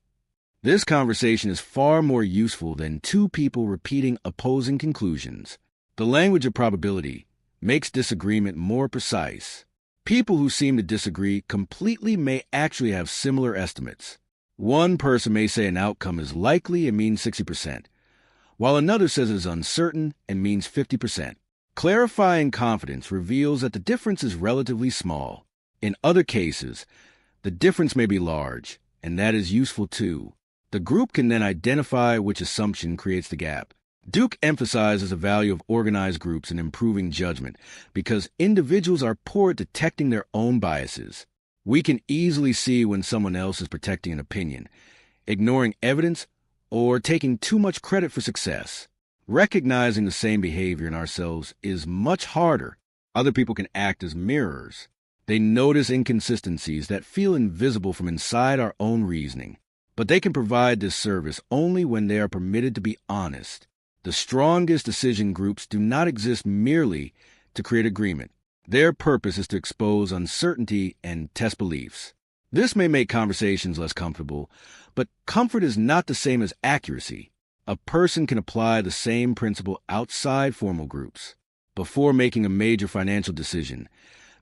This conversation is far more useful than 2 people repeating opposing conclusions. The language of probability makes disagreement more precise. People who seem to disagree completely may actually have similar estimates. One person may say an outcome is likely and means 60%, while another says it is uncertain and means 50%. Clarifying confidence reveals that the difference is relatively small. In other cases, the difference may be large, and that is useful too. The group can then identify which assumption creates the gap. Duke emphasizes the value of organized groups in improving judgment because individuals are poor at detecting their own biases. We can easily see when someone else is protecting an opinion, ignoring evidence, or taking too much credit for success. Recognizing the same behavior in ourselves is much harder. Other people can act as mirrors. They notice inconsistencies that feel invisible from inside our own reasoning. But they can provide this service only when they are permitted to be honest. The strongest decision groups do not exist merely to create agreement. Their purpose is to expose uncertainty and test beliefs. This may make conversations less comfortable, but comfort is not the same as accuracy. A person can apply the same principle outside formal groups. Before making a major financial decision,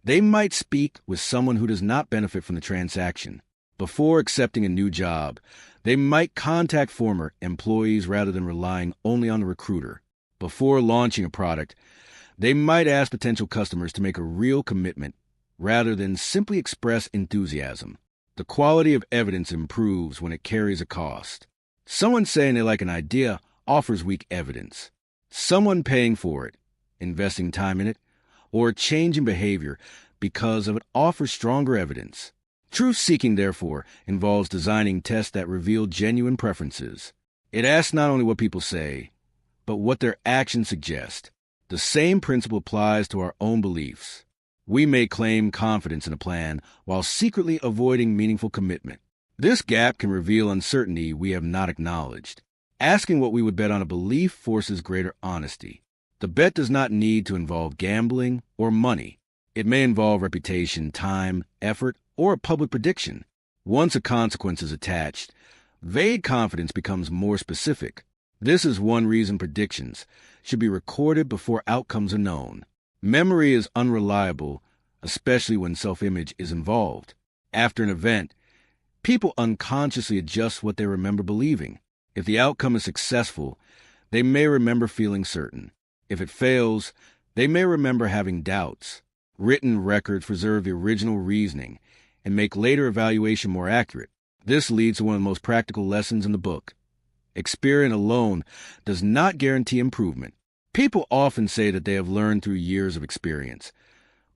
they might speak with someone who does not benefit from the transaction. Before accepting a new job, they might contact former employees rather than relying only on the recruiter. Before launching a product, they might ask potential customers to make a real commitment rather than simply express enthusiasm. The quality of evidence improves when it carries a cost. Someone saying they like an idea offers weak evidence. Someone paying for it, investing time in it, or changing behavior because of it offers stronger evidence. Truth-seeking, therefore, involves designing tests that reveal genuine preferences. It asks not only what people say, but what their actions suggest. The same principle applies to our own beliefs. We may claim confidence in a plan while secretly avoiding meaningful commitment. This gap can reveal uncertainty we have not acknowledged. Asking what we would bet on a belief forces greater honesty. The bet does not need to involve gambling or money. It may involve reputation, time, effort, or a public prediction. Once a consequence is attached, Vague confidence becomes more specific. This is one reason predictions should be recorded before outcomes are known. Memory is unreliable, especially when self-image is involved. After an event, people unconsciously adjust what they remember believing. If the outcome is successful, they may remember feeling certain. If it fails, they may remember having doubts. Written records preserve the original reasoning and make later evaluation more accurate. This leads to one of the most practical lessons in the book. Experience alone does not guarantee improvement. People often say that they have learned through years of experience,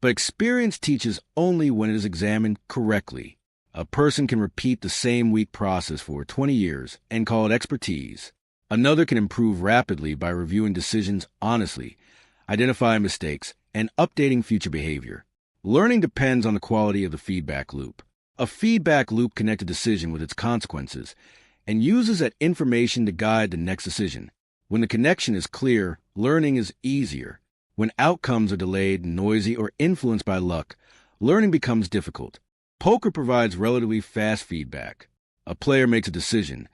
but experience teaches only when it is examined correctly. A person can repeat the same weak process for 20 years and call it expertise. Another can improve rapidly by reviewing decisions honestly, identifying mistakes, and updating future behavior. Learning depends on the quality of the feedback loop. A feedback loop connects a decision with its consequences and uses that information to guide the next decision. When the connection is clear, learning is easier. When outcomes are delayed, noisy, or influenced by luck, learning becomes difficult. Poker provides relatively fast feedback. A player makes a decision,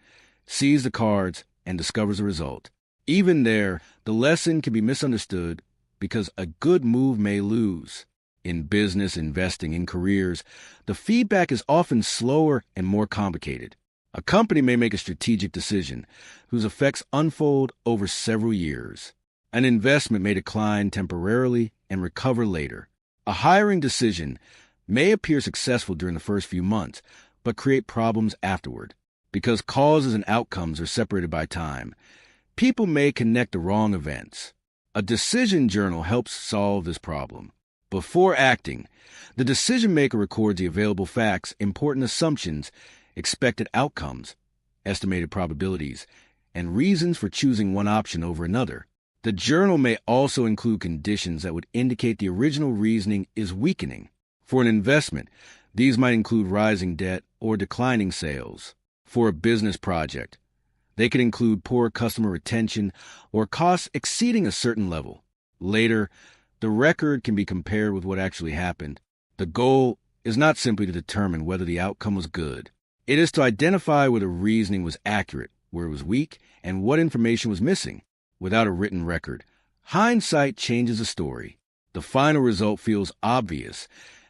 sees the cards, and discovers a result. Even there, the lesson can be misunderstood because a good move may lose. In business, investing, and careers, the feedback is often slower and more complicated. A company may make a strategic decision whose effects unfold over several years. An investment may decline temporarily and recover later. A hiring decision may appear successful during the first few months, but create problems afterward. Because causes and outcomes are separated by time, people may connect the wrong events. A decision journal helps solve this problem. Before acting, the decision maker records the available facts, important assumptions, expected outcomes, estimated probabilities, and reasons for choosing one option over another. The journal may also include conditions that would indicate the original reasoning is weakening. For an investment, these might include rising debt or declining sales. For a business project, they could include poor customer retention or costs exceeding a certain level. Later, the record can be compared with what actually happened. The goal is not simply to determine whether the outcome was good. It is to identify whether reasoning was accurate, where it was weak, and what information was missing. Without a written record, hindsight changes the story. The final result feels obvious,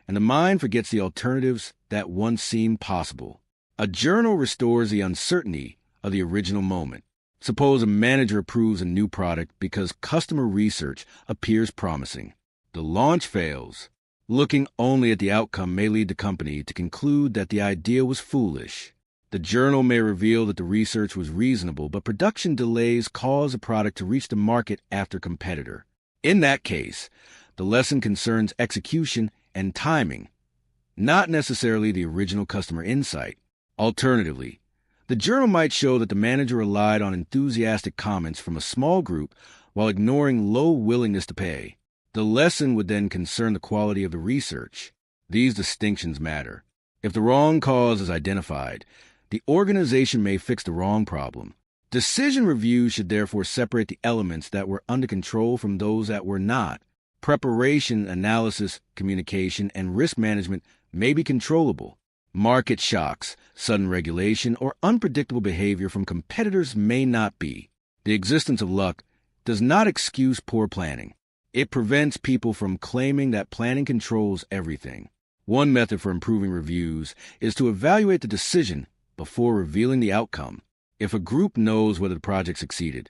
and the mind forgets the alternatives that once seemed possible. A journal restores the uncertainty of the original moment. Suppose a manager approves a new product because customer research appears promising. The launch fails. Looking only at the outcome may lead the company to conclude that the idea was foolish. The journal may reveal that the research was reasonable, but production delays cause the product to reach the market after a competitor. In that case, the lesson concerns execution and timing, not necessarily the original customer insight. Alternatively, the journal might show that the manager relied on enthusiastic comments from a small group while ignoring low willingness to pay. The lesson would then concern the quality of the research. These distinctions matter. If the wrong cause is identified, the organization may fix the wrong problem. Decision reviews should therefore separate the elements that were under control from those that were not. Preparation, analysis, communication, and risk management may be controllable. Market shocks, sudden regulation, or unpredictable behavior from competitors may not be. The existence of luck does not excuse poor planning. It prevents people from claiming that planning controls everything. One method for improving reviews is to evaluate the decision before revealing the outcome. If a group knows whether the project succeeded,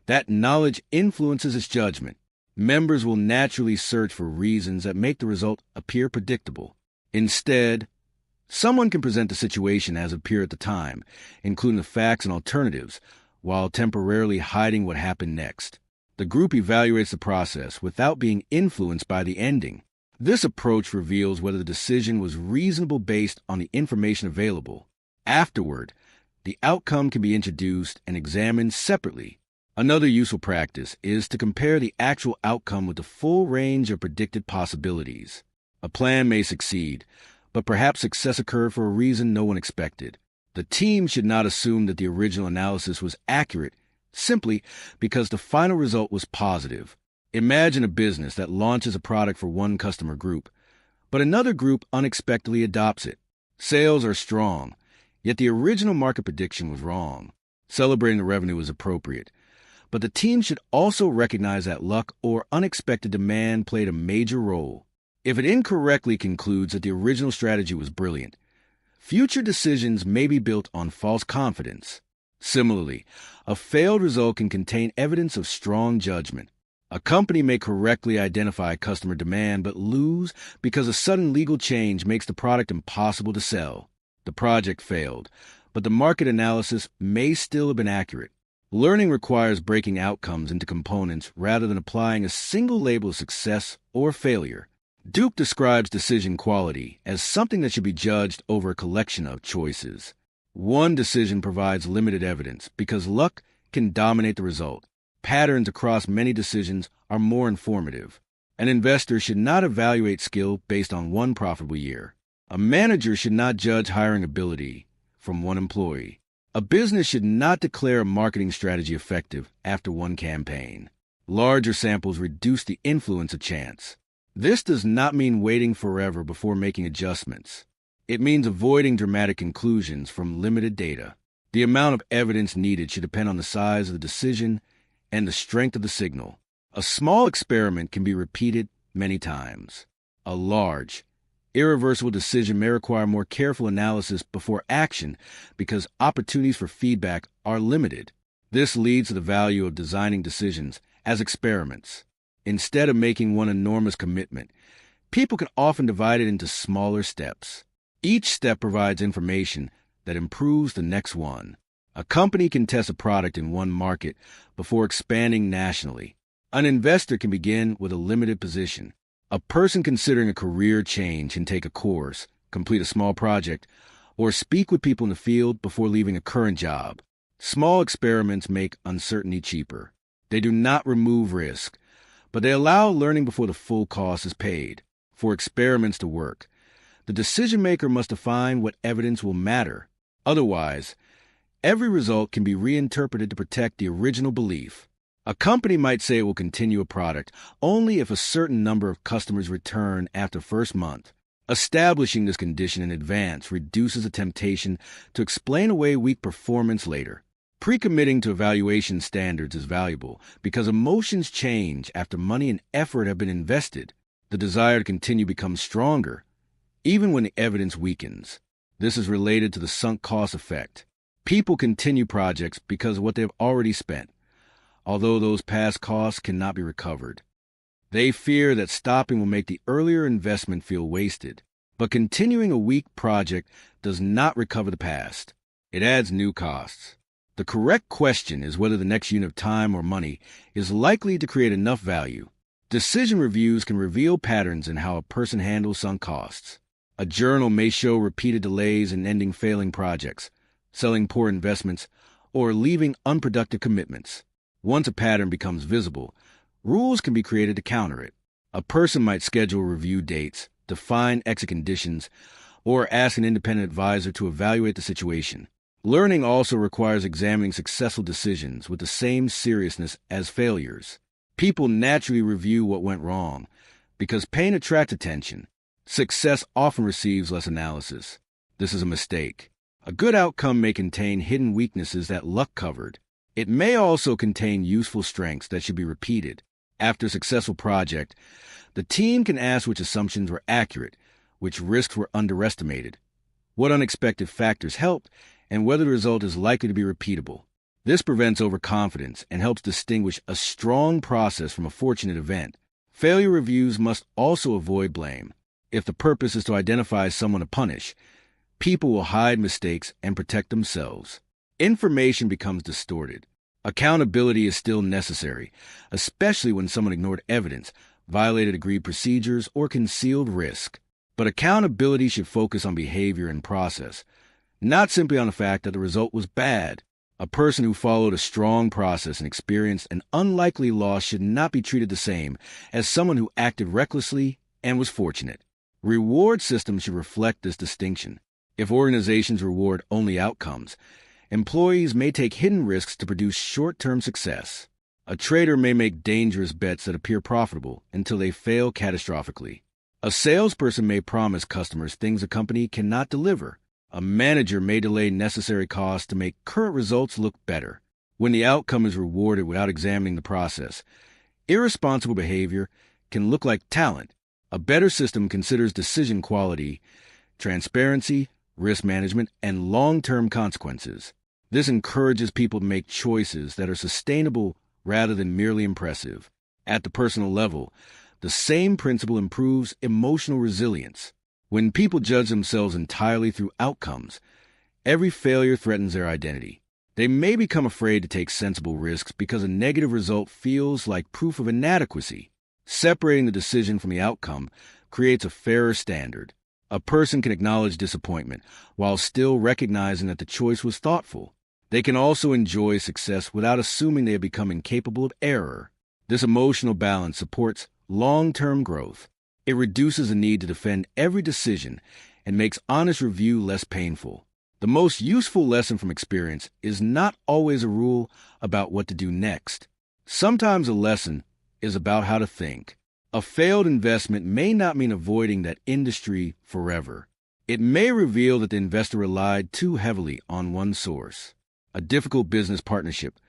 that knowledge influences its judgment. Members will naturally search for reasons that make the result appear predictable. Instead, someone can present the situation as it appeared at the time, including the facts and alternatives, while temporarily hiding what happened next. The group evaluates the process without being influenced by the ending. This approach reveals whether the decision was reasonable based on the information available. Afterward, the outcome can be introduced and examined separately. Another useful practice is to compare the actual outcome with the full range of predicted possibilities. A plan may succeed, but perhaps success occurred for a reason no one expected. The team should not assume that the original analysis was accurate simply because the final result was positive. Imagine a business that launches a product for one customer group, but another group unexpectedly adopts it. Sales are strong, Yet the original market prediction was wrong. Celebrating the revenue is appropriate, but the team should also recognize that luck or unexpected demand played a major role. If it incorrectly concludes that the original strategy was brilliant, future decisions may be built on false confidence. Similarly, a failed result can contain evidence of strong judgment. A company may correctly identify customer demand but lose because a sudden legal change makes the product impossible to sell. The project failed, but the market analysis may still have been accurate. Learning requires breaking outcomes into components rather than applying a single label of success or failure. Duke describes decision quality as something that should be judged over a collection of choices. One decision provides limited evidence because luck can dominate the result. Patterns across many decisions are more informative. An investor should not evaluate skill based on one profitable year. A manager should not judge hiring ability from one employee. A business should not declare a marketing strategy effective after one campaign. Larger samples reduce the influence of chance. This does not mean waiting forever before making adjustments. It means avoiding dramatic conclusions from limited data. The amount of evidence needed should depend on the size of the decision and the strength of the signal. A small experiment can be repeated many times. A large, irreversible decision may require more careful analysis before action because opportunities for feedback are limited. This leads to the value of designing decisions as experiments. Instead of making one enormous commitment, people can often divide it into smaller steps. Each step provides information that improves the next one. A company can test a product in one market before expanding nationally. An investor can begin with a limited position. A person considering a career change can take a course, complete a small project, or speak with people in the field before leaving a current job. Small experiments make uncertainty cheaper. They do not remove risk, but they allow learning before the full cost is paid. For experiments to work, the decision maker must define what evidence will matter. Otherwise, every result can be reinterpreted to protect the original belief. A company might say it will continue a product only if a certain number of customers return after the first month. Establishing this condition in advance reduces the temptation to explain away weak performance later. Pre-committing to evaluation standards is valuable because emotions change after money and effort have been invested. The desire to continue becomes stronger, even when the evidence weakens. This is related to the sunk cost effect. People continue projects because of what they've already spent, although those past costs cannot be recovered. They fear that stopping will make the earlier investment feel wasted. But continuing a weak project does not recover the past. It adds new costs. The correct question is whether the next unit of time or money is likely to create enough value. Decision reviews can reveal patterns in how a person handles sunk costs. A journal may show repeated delays in ending failing projects, selling poor investments, or leaving unproductive commitments. Once a pattern becomes visible, rules can be created to counter it. A person might schedule review dates, define exit conditions, or ask an independent advisor to evaluate the situation. Learning also requires examining successful decisions with the same seriousness as failures. People naturally review what went wrong because pain attracts attention. Success often receives less analysis. This is a mistake. A good outcome may contain hidden weaknesses that luck covered. It may also contain useful strengths that should be repeated. After a successful project, the team can ask which assumptions were accurate, which risks were underestimated, what unexpected factors helped, and whether the result is likely to be repeatable. This prevents overconfidence and helps distinguish a strong process from a fortunate event. Failure reviews must also avoid blame. If the purpose is to identify someone to punish, people will hide mistakes and protect themselves. Information becomes distorted. Accountability is still necessary, especially when someone ignored evidence, violated agreed procedures, or concealed risk. But accountability should focus on behavior and process, not simply on the fact that the result was bad. A person who followed a strong process and experienced an unlikely loss should not be treated the same as someone who acted recklessly and was fortunate. Reward systems should reflect this distinction. If organizations reward only outcomes, employees may take hidden risks to produce short-term success. A trader may make dangerous bets that appear profitable until they fail catastrophically. A salesperson may promise customers things a company cannot deliver. A manager may delay necessary costs to make current results look better. When the outcome is rewarded without examining the process, irresponsible behavior can look like talent. A better system considers decision quality, transparency, risk management, and long-term consequences. This encourages people to make choices that are sustainable rather than merely impressive. At the personal level, the same principle improves emotional resilience. When people judge themselves entirely through outcomes, every failure threatens their identity. They may become afraid to take sensible risks because a negative result feels like proof of inadequacy. Separating the decision from the outcome creates a fairer standard. A person can acknowledge disappointment while still recognizing that the choice was thoughtful. They can also enjoy success without assuming they have become incapable of error. This emotional balance supports long-term growth. It reduces the need to defend every decision and makes honest review less painful. The most useful lesson from experience is not always a rule about what to do next. Sometimes a lesson is about how to think. A failed investment may not mean avoiding that industry forever. It may reveal that the investor relied too heavily on one source. A difficult business partnership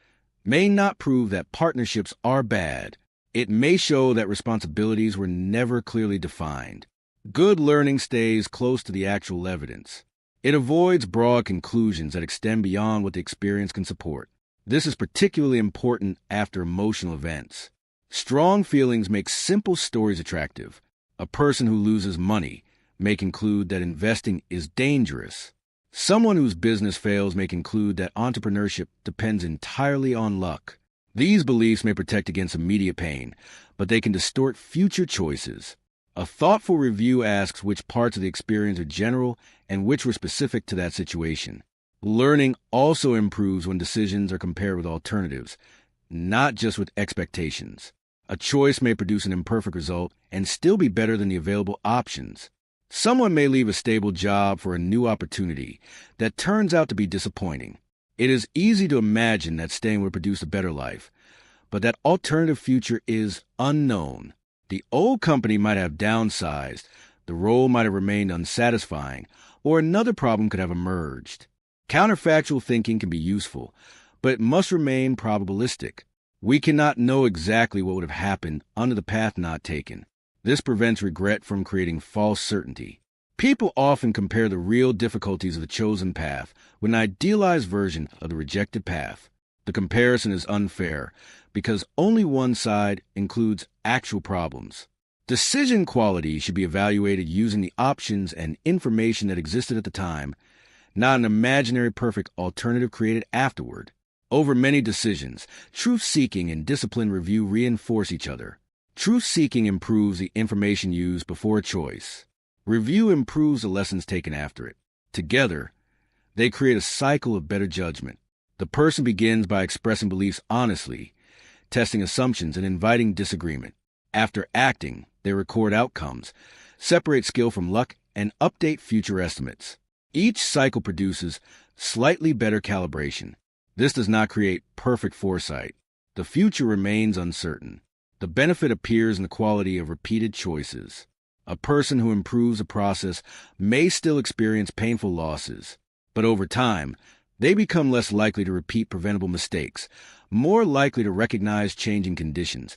may not prove that partnerships are bad. It may show that responsibilities were never clearly defined. Good learning stays close to the actual evidence. It avoids broad conclusions that extend beyond what the experience can support. This is particularly important after emotional events. Strong feelings make simple stories attractive. A person who loses money may conclude that investing is dangerous. Someone whose business fails may conclude that entrepreneurship depends entirely on luck. These beliefs may protect against immediate pain, but they can distort future choices. A thoughtful review asks which parts of the experience are general and which were specific to that situation. Learning also improves when decisions are compared with alternatives, not just with expectations. A choice may produce an imperfect result and still be better than the available options. Someone may leave a stable job for a new opportunity that turns out to be disappointing. It is easy to imagine that staying would produce a better life, but that alternative future is unknown. The old company might have downsized, the role might have remained unsatisfying, or another problem could have emerged. Counterfactual thinking can be useful, but it must remain probabilistic. We cannot know exactly what would have happened under the path not taken. This prevents regret from creating false certainty. People often compare the real difficulties of the chosen path with an idealized version of the rejected path. The comparison is unfair because only one side includes actual problems. Decision quality should be evaluated using the options and information that existed at the time, not an imaginary perfect alternative created afterward. Over many decisions, truth-seeking and disciplined review reinforce each other. Truth-seeking improves the information used before a choice. Review improves the lessons taken after it. Together, they create a cycle of better judgment. The person begins by expressing beliefs honestly, testing assumptions, and inviting disagreement. After acting, they record outcomes, separate skill from luck, and update future estimates. Each cycle produces slightly better calibration. This does not create perfect foresight. The future remains uncertain. The benefit appears in the quality of repeated choices. A person who improves a process may still experience painful losses, but over time, they become less likely to repeat preventable mistakes, more likely to recognize changing conditions,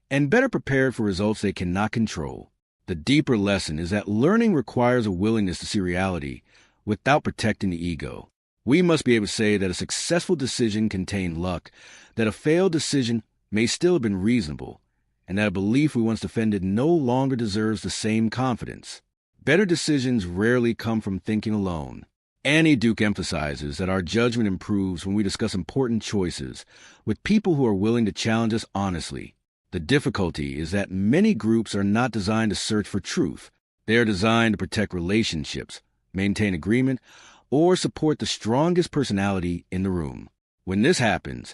and better prepared for results they cannot control. The deeper lesson is that learning requires a willingness to see reality without protecting the ego. We must be able to say that a successful decision contained luck, that a failed decision may still have been reasonable, and that a belief we once defended no longer deserves the same confidence. Better decisions rarely come from thinking alone. Annie Duke emphasizes that our judgment improves when we discuss important choices with people who are willing to challenge us honestly. The difficulty is that many groups are not designed to search for truth. They are designed to protect relationships, maintain agreement, or support the strongest personality in the room. When this happens,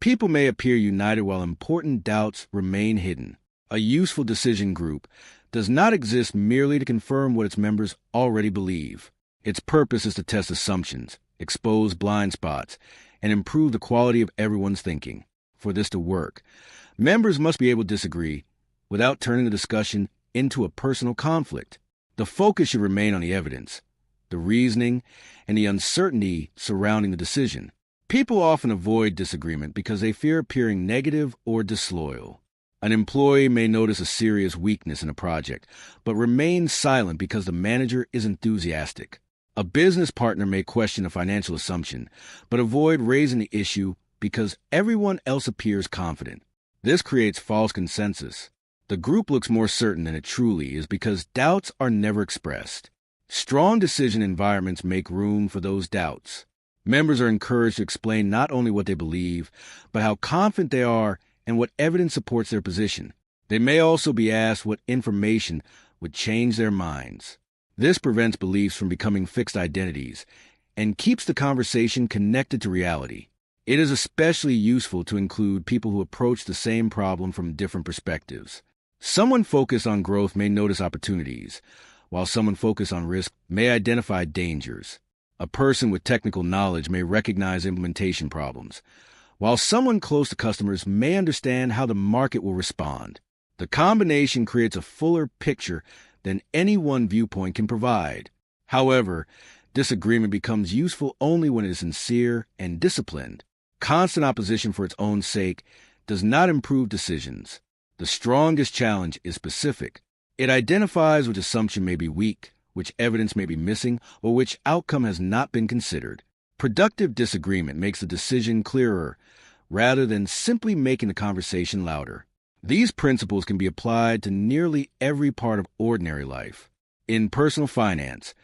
people may appear united while important doubts remain hidden. A useful decision group does not exist merely to confirm what its members already believe. Its purpose is to test assumptions, expose blind spots, and improve the quality of everyone's thinking. For this to work, members must be able to disagree without turning the discussion into a personal conflict. The focus should remain on the evidence, the reasoning, and the uncertainty surrounding the decision. People often avoid disagreement because they fear appearing negative or disloyal. An employee may notice a serious weakness in a project, but remain silent because the manager is enthusiastic. A business partner may question a financial assumption, but avoid raising the issue because everyone else appears confident. This creates false consensus. The group looks more certain than it truly is because doubts are never expressed. Strong decision environments make room for those doubts. Members are encouraged to explain not only what they believe, but how confident they are and what evidence supports their position. They may also be asked what information would change their minds. This prevents beliefs from becoming fixed identities and keeps the conversation connected to reality. It is especially useful to include people who approach the same problem from different perspectives. Someone focused on growth may notice opportunities, while someone focused on risk may identify dangers. A person with technical knowledge may recognize implementation problems, while someone close to customers may understand how the market will respond. The combination creates a fuller picture than any one viewpoint can provide. However, disagreement becomes useful only when it is sincere and disciplined. Constant opposition for its own sake does not improve decisions. The strongest challenge is specific. It identifies which assumption may be weak, which evidence may be missing, or which outcome has not been considered. Productive disagreement makes the decision clearer, rather than simply making the conversation louder. These principles can be applied to nearly every part of ordinary life. In personal finance,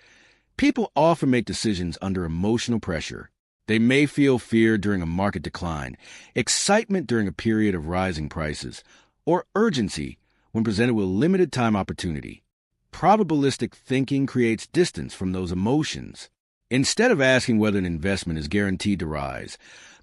people often make decisions under emotional pressure. They may feel fear during a market decline, excitement during a period of rising prices, or urgency when presented with limited time opportunity. Probabilistic thinking creates distance from those emotions. Instead of asking whether an investment is guaranteed to rise,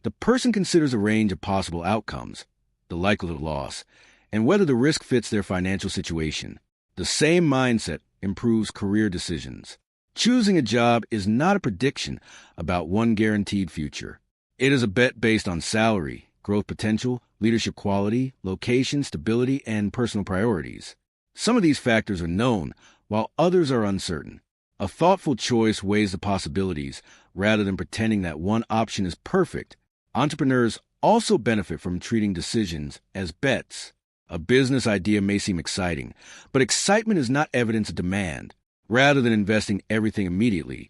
the person considers a range of possible outcomes, the likelihood of loss, and whether the risk fits their financial situation. The same mindset improves career decisions. Choosing a job is not a prediction about one guaranteed future. It is a bet based on salary, growth potential, leadership quality, location, stability, and personal priorities. Some of these factors are known, while others are uncertain. A thoughtful choice weighs the possibilities rather than pretending that one option is perfect. Entrepreneurs also benefit from treating decisions as bets. A business idea may seem exciting, but excitement is not evidence of demand. Rather than investing everything immediately,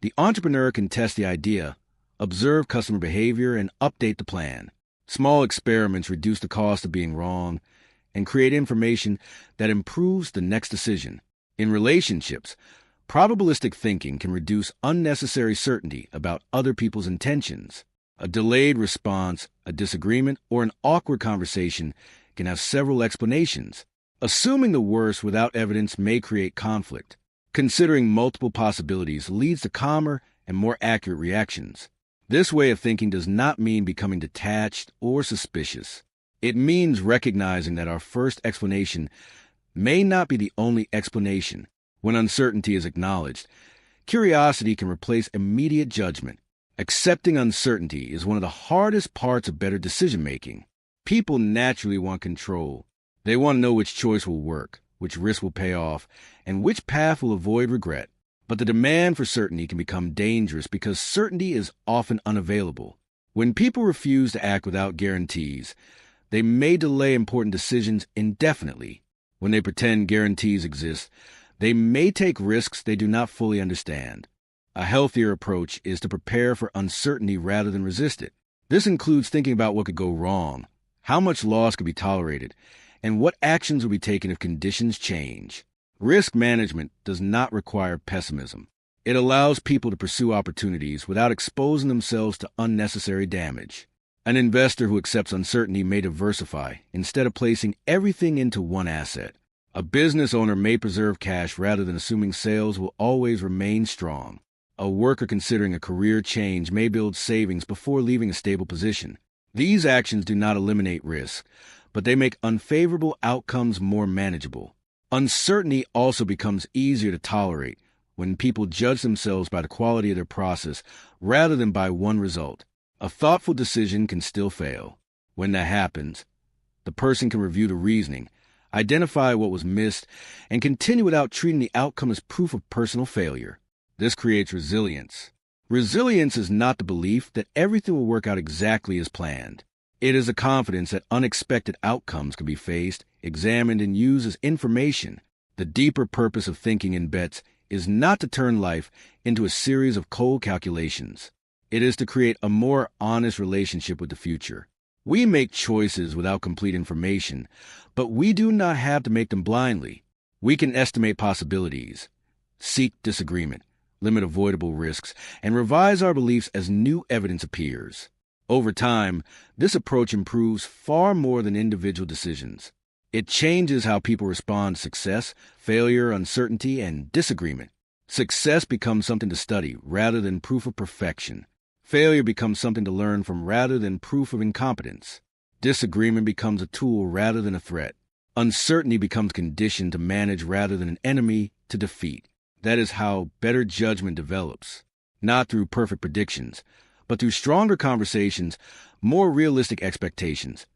the entrepreneur can test the idea, observe customer behavior, and update the plan. Small experiments reduce the cost of being wrong and create information that improves the next decision. In relationships, probabilistic thinking can reduce unnecessary certainty about other people's intentions. A delayed response, a disagreement, or an awkward conversation can have several explanations. Assuming the worst without evidence may create conflict. Considering multiple possibilities leads to calmer and more accurate reactions. This way of thinking does not mean becoming detached or suspicious. It means recognizing that our first explanation may not be the only explanation. When uncertainty is acknowledged, curiosity can replace immediate judgment. Accepting uncertainty is one of the hardest parts of better decision-making. People naturally want control. They want to know which choice will work, which risk will pay off, and which path will avoid regret. But the demand for certainty can become dangerous because certainty is often unavailable. When people refuse to act without guarantees, they may delay important decisions indefinitely. When they pretend guarantees exist, they may take risks they do not fully understand. A healthier approach is to prepare for uncertainty rather than resist it. This includes thinking about what could go wrong, how much loss could be tolerated, and what actions will be taken if conditions change. Risk management does not require pessimism. It allows people to pursue opportunities without exposing themselves to unnecessary damage. An investor who accepts uncertainty may diversify instead of placing everything into one asset. A business owner may preserve cash rather than assuming sales will always remain strong. A worker considering a career change may build savings before leaving a stable position. These actions do not eliminate risk, but they make unfavorable outcomes more manageable. Uncertainty also becomes easier to tolerate when people judge themselves by the quality of their process rather than by one result. A thoughtful decision can still fail. When that happens, the person can review the reasoning, identify what was missed, and continue without treating the outcome as proof of personal failure. This creates resilience. Resilience is not the belief that everything will work out exactly as planned. It is a confidence that unexpected outcomes can be faced, examined, and used as information. The deeper purpose of thinking in bets is not to turn life into a series of cold calculations. It is to create a more honest relationship with the future. We make choices without complete information, but we do not have to make them blindly. We can estimate possibilities, seek disagreement, limit avoidable risks, and revise our beliefs as new evidence appears. Over time, this approach improves far more than individual decisions. It changes how people respond to success, failure, uncertainty, and disagreement. Success becomes something to study rather than proof of perfection. Failure becomes something to learn from rather than proof of incompetence. Disagreement becomes a tool rather than a threat. Uncertainty becomes conditioned to manage rather than an enemy to defeat. That is how better judgment develops, not through perfect predictions, but through stronger conversations, more realistic expectations,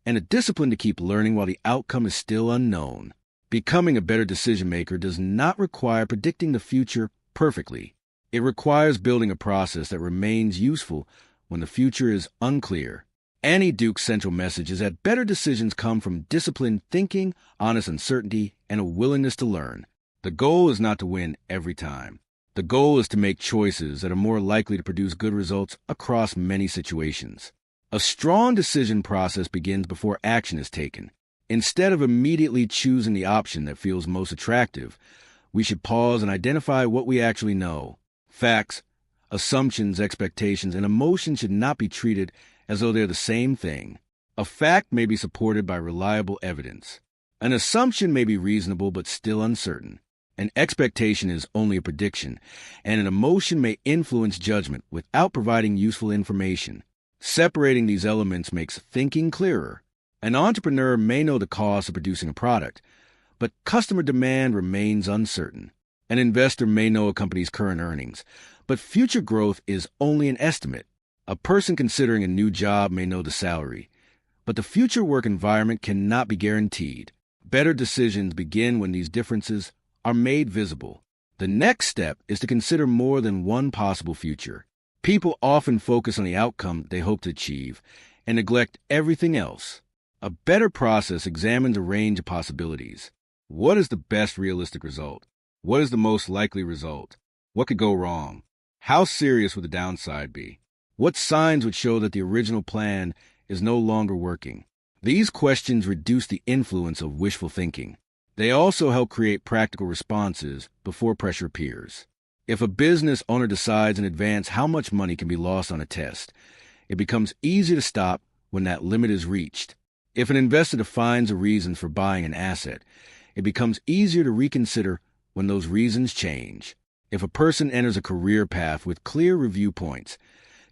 and a discipline to keep learning while the outcome is still unknown. Becoming a better decision maker does not require predicting the future perfectly. It requires building a process that remains useful when the future is unclear. Annie Duke's central message is that better decisions come from disciplined thinking, honest uncertainty, and a willingness to learn. The goal is not to win every time. The goal is to make choices that are more likely to produce good results across many situations. A strong decision process begins before action is taken. Instead of immediately choosing the option that feels most attractive, we should pause and identify what we actually know. Facts, assumptions, expectations, and emotions should not be treated as though they're the same thing. A fact may be supported by reliable evidence. An assumption may be reasonable but still uncertain. An expectation is only a prediction, and an emotion may influence judgment without providing useful information. Separating these elements makes thinking clearer. An entrepreneur may know the cost of producing a product, but customer demand remains uncertain. An investor may know a company's current earnings, but future growth is only an estimate. A person considering a new job may know the salary, but the future work environment cannot be guaranteed. Better decisions begin when these differences are made visible. The next step is to consider more than one possible future. People often focus on the outcome they hope to achieve and neglect everything else. A better process examines a range of possibilities. What is the best realistic result? What is the most likely result? What could go wrong? How serious would the downside be? What signs would show that the original plan is no longer working? These questions reduce the influence of wishful thinking. They also help create practical responses before pressure appears. If a business owner decides in advance how much money can be lost on a test, it becomes easier to stop when that limit is reached. If an investor defines a reason for buying an asset, it becomes easier to reconsider when those reasons change. If a person enters a career path with clear review points,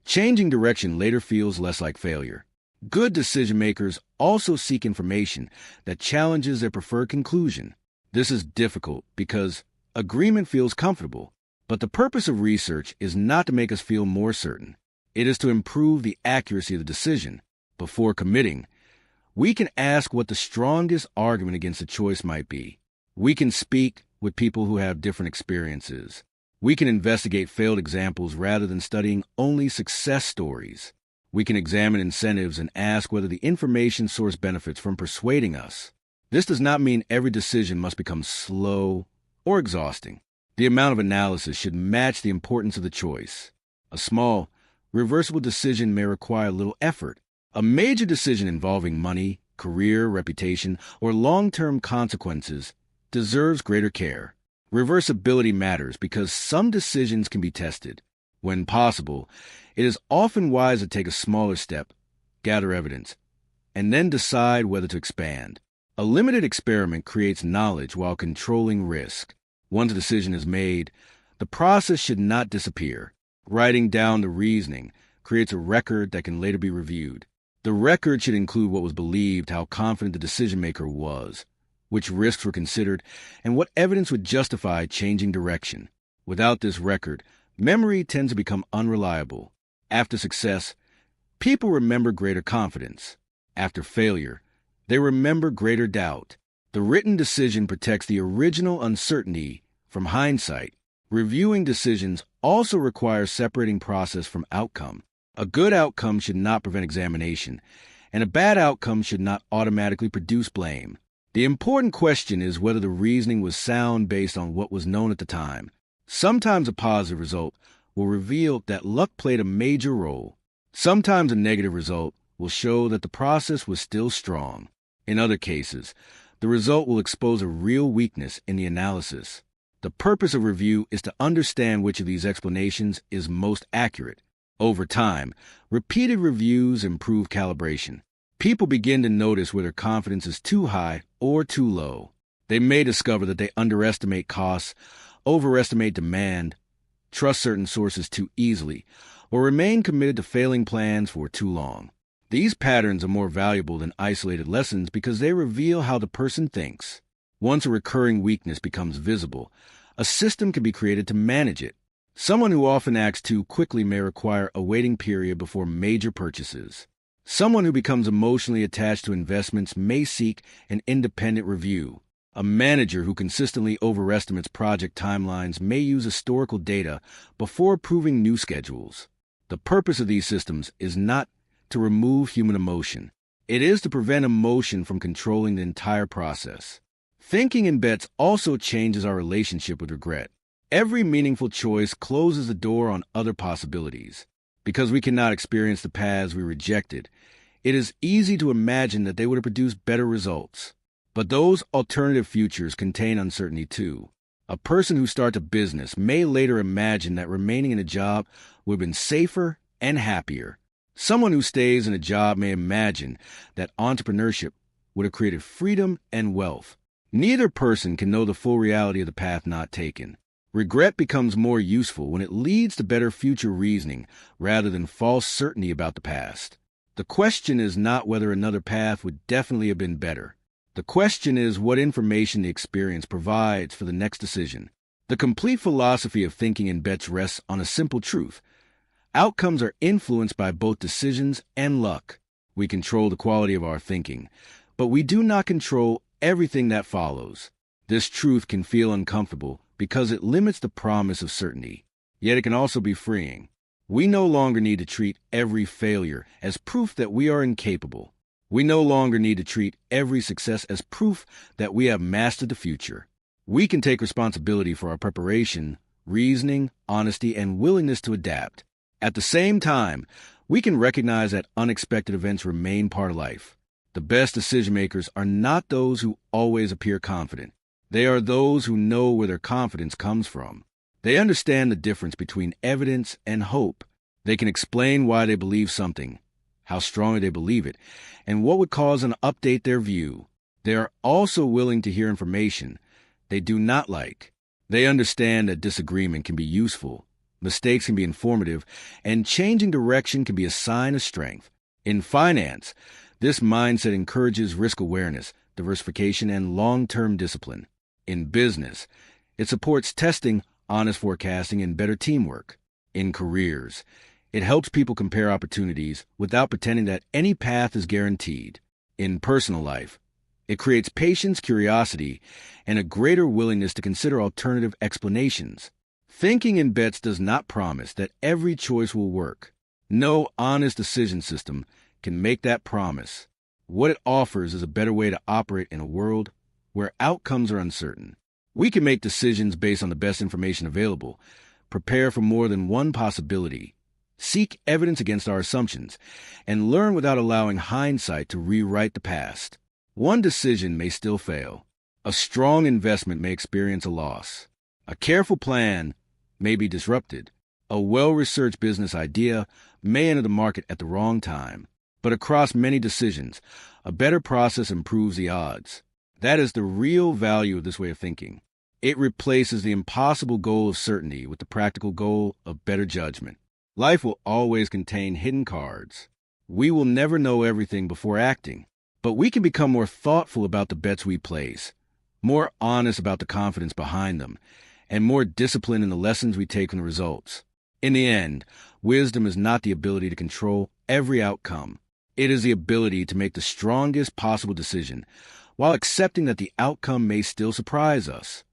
changing direction later feels less like failure. Good decision makers also seek information that challenges their preferred conclusion. This is difficult because agreement feels comfortable, but the purpose of research is not to make us feel more certain. It is to improve the accuracy of the decision. Before committing, we can ask what the strongest argument against a choice might be. We can speak with people who have different experiences. We can investigate failed examples rather than studying only success stories. We can examine incentives and ask whether the information source benefits from persuading us. This does not mean every decision must become slow or exhausting. The amount of analysis should match the importance of the choice. A small, reversible decision may require little effort. A major decision involving money, career, reputation, or long-term consequences deserves greater care. Reversibility matters because some decisions can be tested. When possible, it is often wise to take a smaller step, gather evidence, and then decide whether to expand. A limited experiment creates knowledge while controlling risk. Once a decision is made, the process should not disappear. Writing down the reasoning creates a record that can later be reviewed. The record should include what was believed, how confident the decision-maker was, which risks were considered, and what evidence would justify changing direction. Without this record, memory tends to become unreliable. After success, people remember greater confidence. After failure, they remember greater doubt. The written decision protects the original uncertainty from hindsight. Reviewing decisions also requires separating process from outcome. A good outcome should not prevent examination, and a bad outcome should not automatically produce blame. The important question is whether the reasoning was sound based on what was known at the time. Sometimes a positive result will reveal that luck played a major role. Sometimes a negative result will show that the process was still strong. In other cases, the result will expose a real weakness in the analysis. The purpose of review is to understand which of these explanations is most accurate. Over time, repeated reviews improve calibration. People begin to notice whether confidence is too high or too low. They may discover that they underestimate costs, overestimate demand, trust certain sources too easily, or remain committed to failing plans for too long. These patterns are more valuable than isolated lessons because they reveal how the person thinks. Once a recurring weakness becomes visible, a system can be created to manage it. Someone who often acts too quickly may require a waiting period before major purchases. Someone who becomes emotionally attached to investments may seek an independent review. A manager who consistently overestimates project timelines may use historical data before approving new schedules. The purpose of these systems is not to remove human emotion. It is to prevent emotion from controlling the entire process. Thinking in bets also changes our relationship with regret. Every meaningful choice closes the door on other possibilities. Because we cannot experience the paths we rejected, it is easy to imagine that they would have produced better results. But those alternative futures contain uncertainty too. A person who starts a business may later imagine that remaining in a job would have been safer and happier. Someone who stays in a job may imagine that entrepreneurship would have created freedom and wealth. Neither person can know the full reality of the path not taken. Regret becomes more useful when it leads to better future reasoning rather than false certainty about the past. The question is not whether another path would definitely have been better. The question is what information the experience provides for the next decision. The complete philosophy of thinking in bets rests on a simple truth. Outcomes are influenced by both decisions and luck. We control the quality of our thinking, but we do not control everything that follows. This truth can feel uncomfortable because it limits the promise of certainty. Yet it can also be freeing. We no longer need to treat every failure as proof that we are incapable. We no longer need to treat every success as proof that we have mastered the future. We can take responsibility for our preparation, reasoning, honesty, and willingness to adapt. At the same time, we can recognize that unexpected events remain part of life. The best decision-makers are not those who always appear confident. They are those who know where their confidence comes from. They understand the difference between evidence and hope. They can explain why they believe something, how strongly they believe it, and what would cause an update their view. They are also willing to hear information they do not like. They understand that disagreement can be useful, mistakes can be informative, and changing direction can be a sign of strength. In finance, this mindset encourages risk awareness, diversification, and long-term discipline. In business, it supports testing, honest forecasting, and better teamwork. In careers, it helps people compare opportunities without pretending that any path is guaranteed. In personal life, it creates patience, curiosity, and a greater willingness to consider alternative explanations. Thinking in bets does not promise that every choice will work. No honest decision system can make that promise. What it offers is a better way to operate in a world where outcomes are uncertain. We can make decisions based on the best information available, prepare for more than one possibility, seek evidence against our assumptions, and learn without allowing hindsight to rewrite the past. One decision may still fail. A strong investment may experience a loss. A careful plan may be disrupted. A well-researched business idea may enter the market at the wrong time. But across many decisions, a better process improves the odds. That is the real value of this way of thinking. It replaces the impossible goal of certainty with the practical goal of better judgment. Life will always contain hidden cards. We will never know everything before acting, but we can become more thoughtful about the bets we place, more honest about the confidence behind them, and more disciplined in the lessons we take from the results. In the end, wisdom is not the ability to control every outcome. It is the ability to make the strongest possible decision while accepting that the outcome may still surprise us.